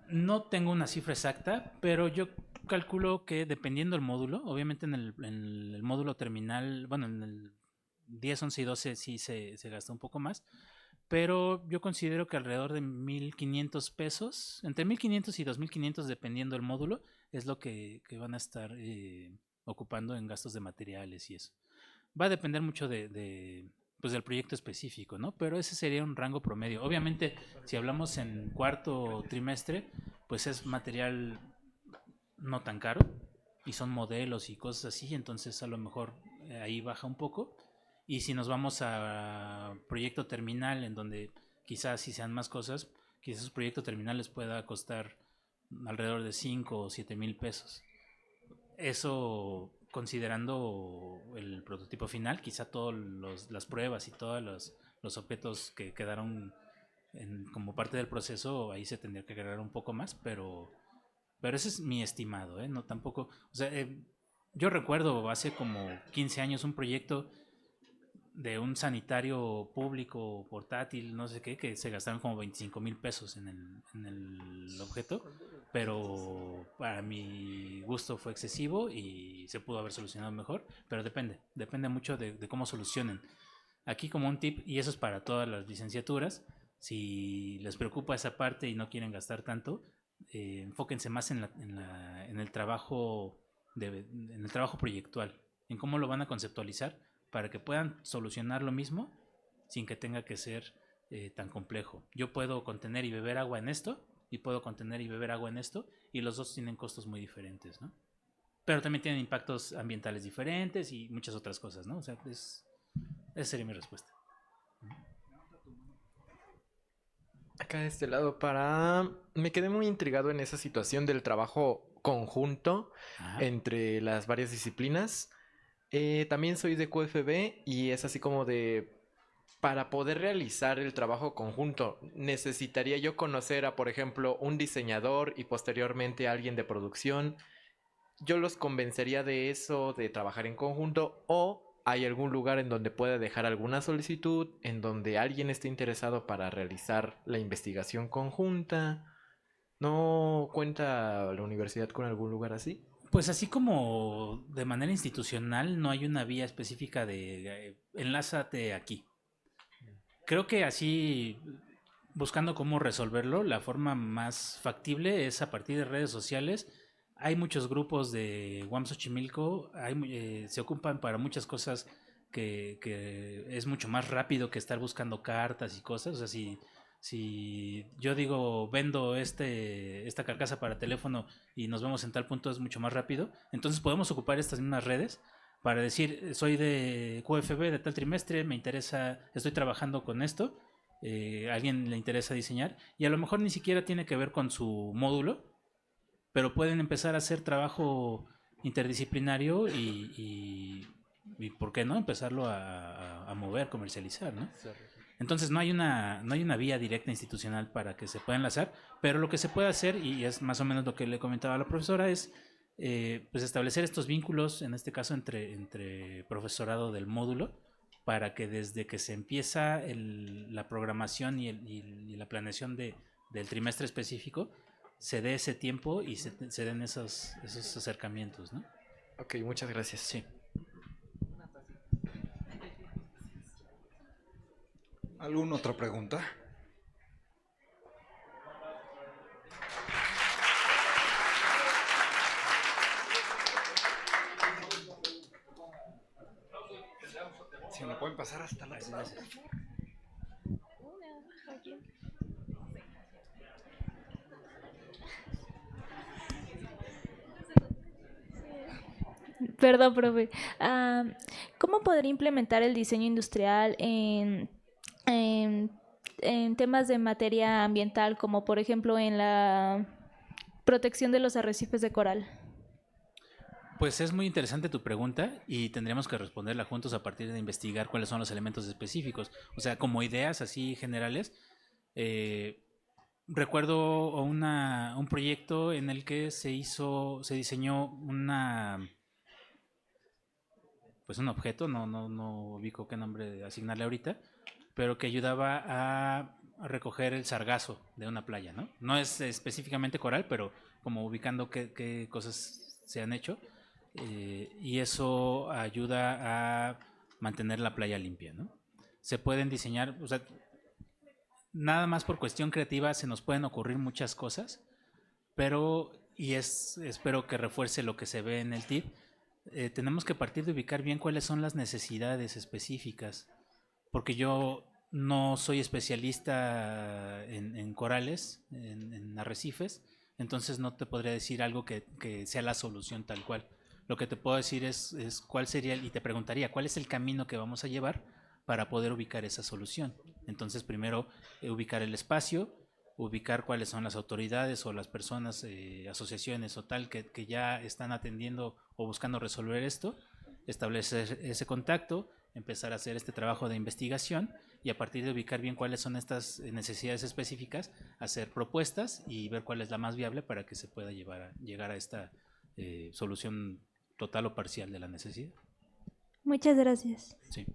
No tengo una cifra exacta, pero yo calculo que dependiendo del módulo, obviamente en el módulo terminal, bueno, en el 10, 11 y 12 sí se gasta un poco más, pero yo considero que alrededor de 1,500 pesos, entre 1,500 y 2,500 dependiendo del módulo, es lo que van a estar ocupando en gastos de materiales y eso. Va a depender mucho pues del proyecto específico, ¿no? Pero ese sería un rango promedio. Obviamente, si hablamos en cuarto trimestre, pues es material no tan caro y son modelos y cosas así, entonces a lo mejor ahí baja un poco. Y si nos vamos a proyecto terminal, en donde quizás si sean más cosas, quizás proyecto terminal les pueda costar alrededor de 5 o 7,000 pesos. Eso considerando el prototipo final, quizá todas las pruebas y todos los objetos que quedaron como parte del proceso, ahí se tendría que agregar un poco más, pero ese es mi estimado, ¿eh? No tampoco, o sea, yo recuerdo hace como 15 años un proyecto de un sanitario público portátil, no sé qué, que se gastaron como 25,000 pesos en el objeto, pero para mi gusto fue excesivo y se pudo haber solucionado mejor, pero depende mucho de cómo solucionen. Aquí como un tip, y eso es para todas las licenciaturas, si les preocupa esa parte y no quieren gastar tanto, enfóquense más en el trabajo en el trabajo proyectual, en cómo lo van a conceptualizar para que puedan solucionar lo mismo sin que tenga que ser tan complejo. Yo puedo contener y beber agua en esto y puedo contener y beber agua en esto y los dos tienen costos muy diferentes, ¿no? Pero también tienen impactos ambientales diferentes y muchas otras cosas, ¿no? O sea, esa sería mi respuesta. Acá de este lado, me quedé muy intrigado en esa situación del trabajo conjunto Ajá. entre las varias disciplinas. También soy de QFB y es así como para poder realizar el trabajo conjunto, necesitaría yo conocer a, por ejemplo, un diseñador y posteriormente a alguien de producción. Yo los convencería de eso, de trabajar en conjunto, o hay algún lugar en donde pueda dejar alguna solicitud, en donde alguien esté interesado para realizar la investigación conjunta. ¿No cuenta la universidad con algún lugar así? Pues así como de manera institucional no hay una vía específica de enlázate aquí. Creo que así, buscando cómo resolverlo, la forma más factible es a partir de redes sociales. Hay muchos grupos de UAM Xochimilco, se ocupan para muchas cosas que es mucho más rápido que estar buscando cartas y cosas. O sea, si yo digo vendo esta carcasa para teléfono y nos vemos en tal punto, es mucho más rápido. Entonces podemos ocupar estas mismas redes para decir, soy de QFB de tal trimestre, me interesa, estoy trabajando con esto, a alguien le interesa diseñar, y a lo mejor ni siquiera tiene que ver con su módulo, pero pueden empezar a hacer trabajo interdisciplinario y ¿por qué no? Empezarlo a mover, comercializar, ¿no? Entonces no hay una vía directa institucional para que se pueda enlazar, pero lo que se puede hacer, y es más o menos lo que le comentaba a la profesora, es pues establecer estos vínculos, en este caso entre profesorado del módulo, para que desde que se empieza la programación y la planeación del trimestre específico, se dé ese tiempo y se den esos acercamientos, ¿no? Ok, muchas gracias. Sí. ¿Alguna otra pregunta? Si me pueden pasar hasta la... Perdón, profe. ¿Cómo podría implementar el diseño industrial en temas de materia ambiental, como por ejemplo en la protección de los arrecifes de coral? Pues es muy interesante tu pregunta y tendríamos que responderla juntos a partir de investigar cuáles son los elementos específicos. O sea, como ideas así generales, recuerdo un proyecto en el que se diseñó un objeto, no ubico qué nombre asignarle ahorita, pero que ayudaba a recoger el sargazo de una playa, ¿no? No es específicamente coral, pero como ubicando qué cosas se han hecho. Y eso ayuda a mantener la playa limpia, ¿no? Se pueden diseñar, o sea, nada más por cuestión creativa se nos pueden ocurrir muchas cosas, pero, espero que refuerce lo que se ve en el TIP, tenemos que partir de ubicar bien cuáles son las necesidades específicas, porque yo no soy especialista en corales, en arrecifes, entonces no te podría decir algo que sea la solución tal cual. Lo que te puedo decir es cuál sería, y te preguntaría, ¿cuál es el camino que vamos a llevar para poder ubicar esa solución? Entonces, primero, ubicar el espacio, ubicar cuáles son las autoridades o las personas, asociaciones o tal, que ya están atendiendo o buscando resolver esto, establecer ese contacto, empezar a hacer este trabajo de investigación y a partir de ubicar bien cuáles son estas necesidades específicas, hacer propuestas y ver cuál es la más viable para que se pueda llegar a esta solución total o parcial de la necesidad. Muchas gracias. Sí.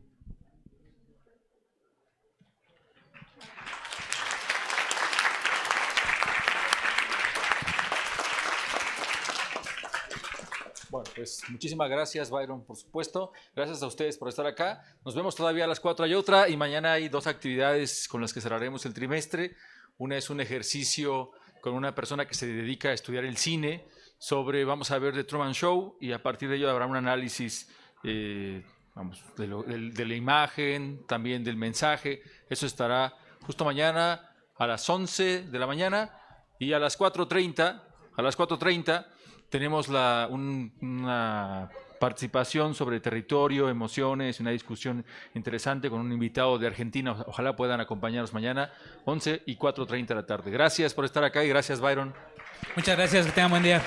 Bueno, pues muchísimas gracias, Byron, por supuesto. Gracias a ustedes por estar acá. Nos vemos todavía a las 4 hay otra y mañana hay 2 actividades con las que cerraremos el trimestre. Una es un ejercicio con una persona que se dedica a estudiar el cine vamos a ver The Truman Show y a partir de ello habrá un análisis de la imagen, también del mensaje. Eso estará justo mañana a las 11 de la mañana y a las 4:30 tenemos una participación sobre territorio, emociones, una discusión interesante con un invitado de Argentina. Ojalá puedan acompañarnos mañana, 11 y 4:30 de la tarde. Gracias por estar acá y gracias, Byron. Muchas gracias, que tengan buen día.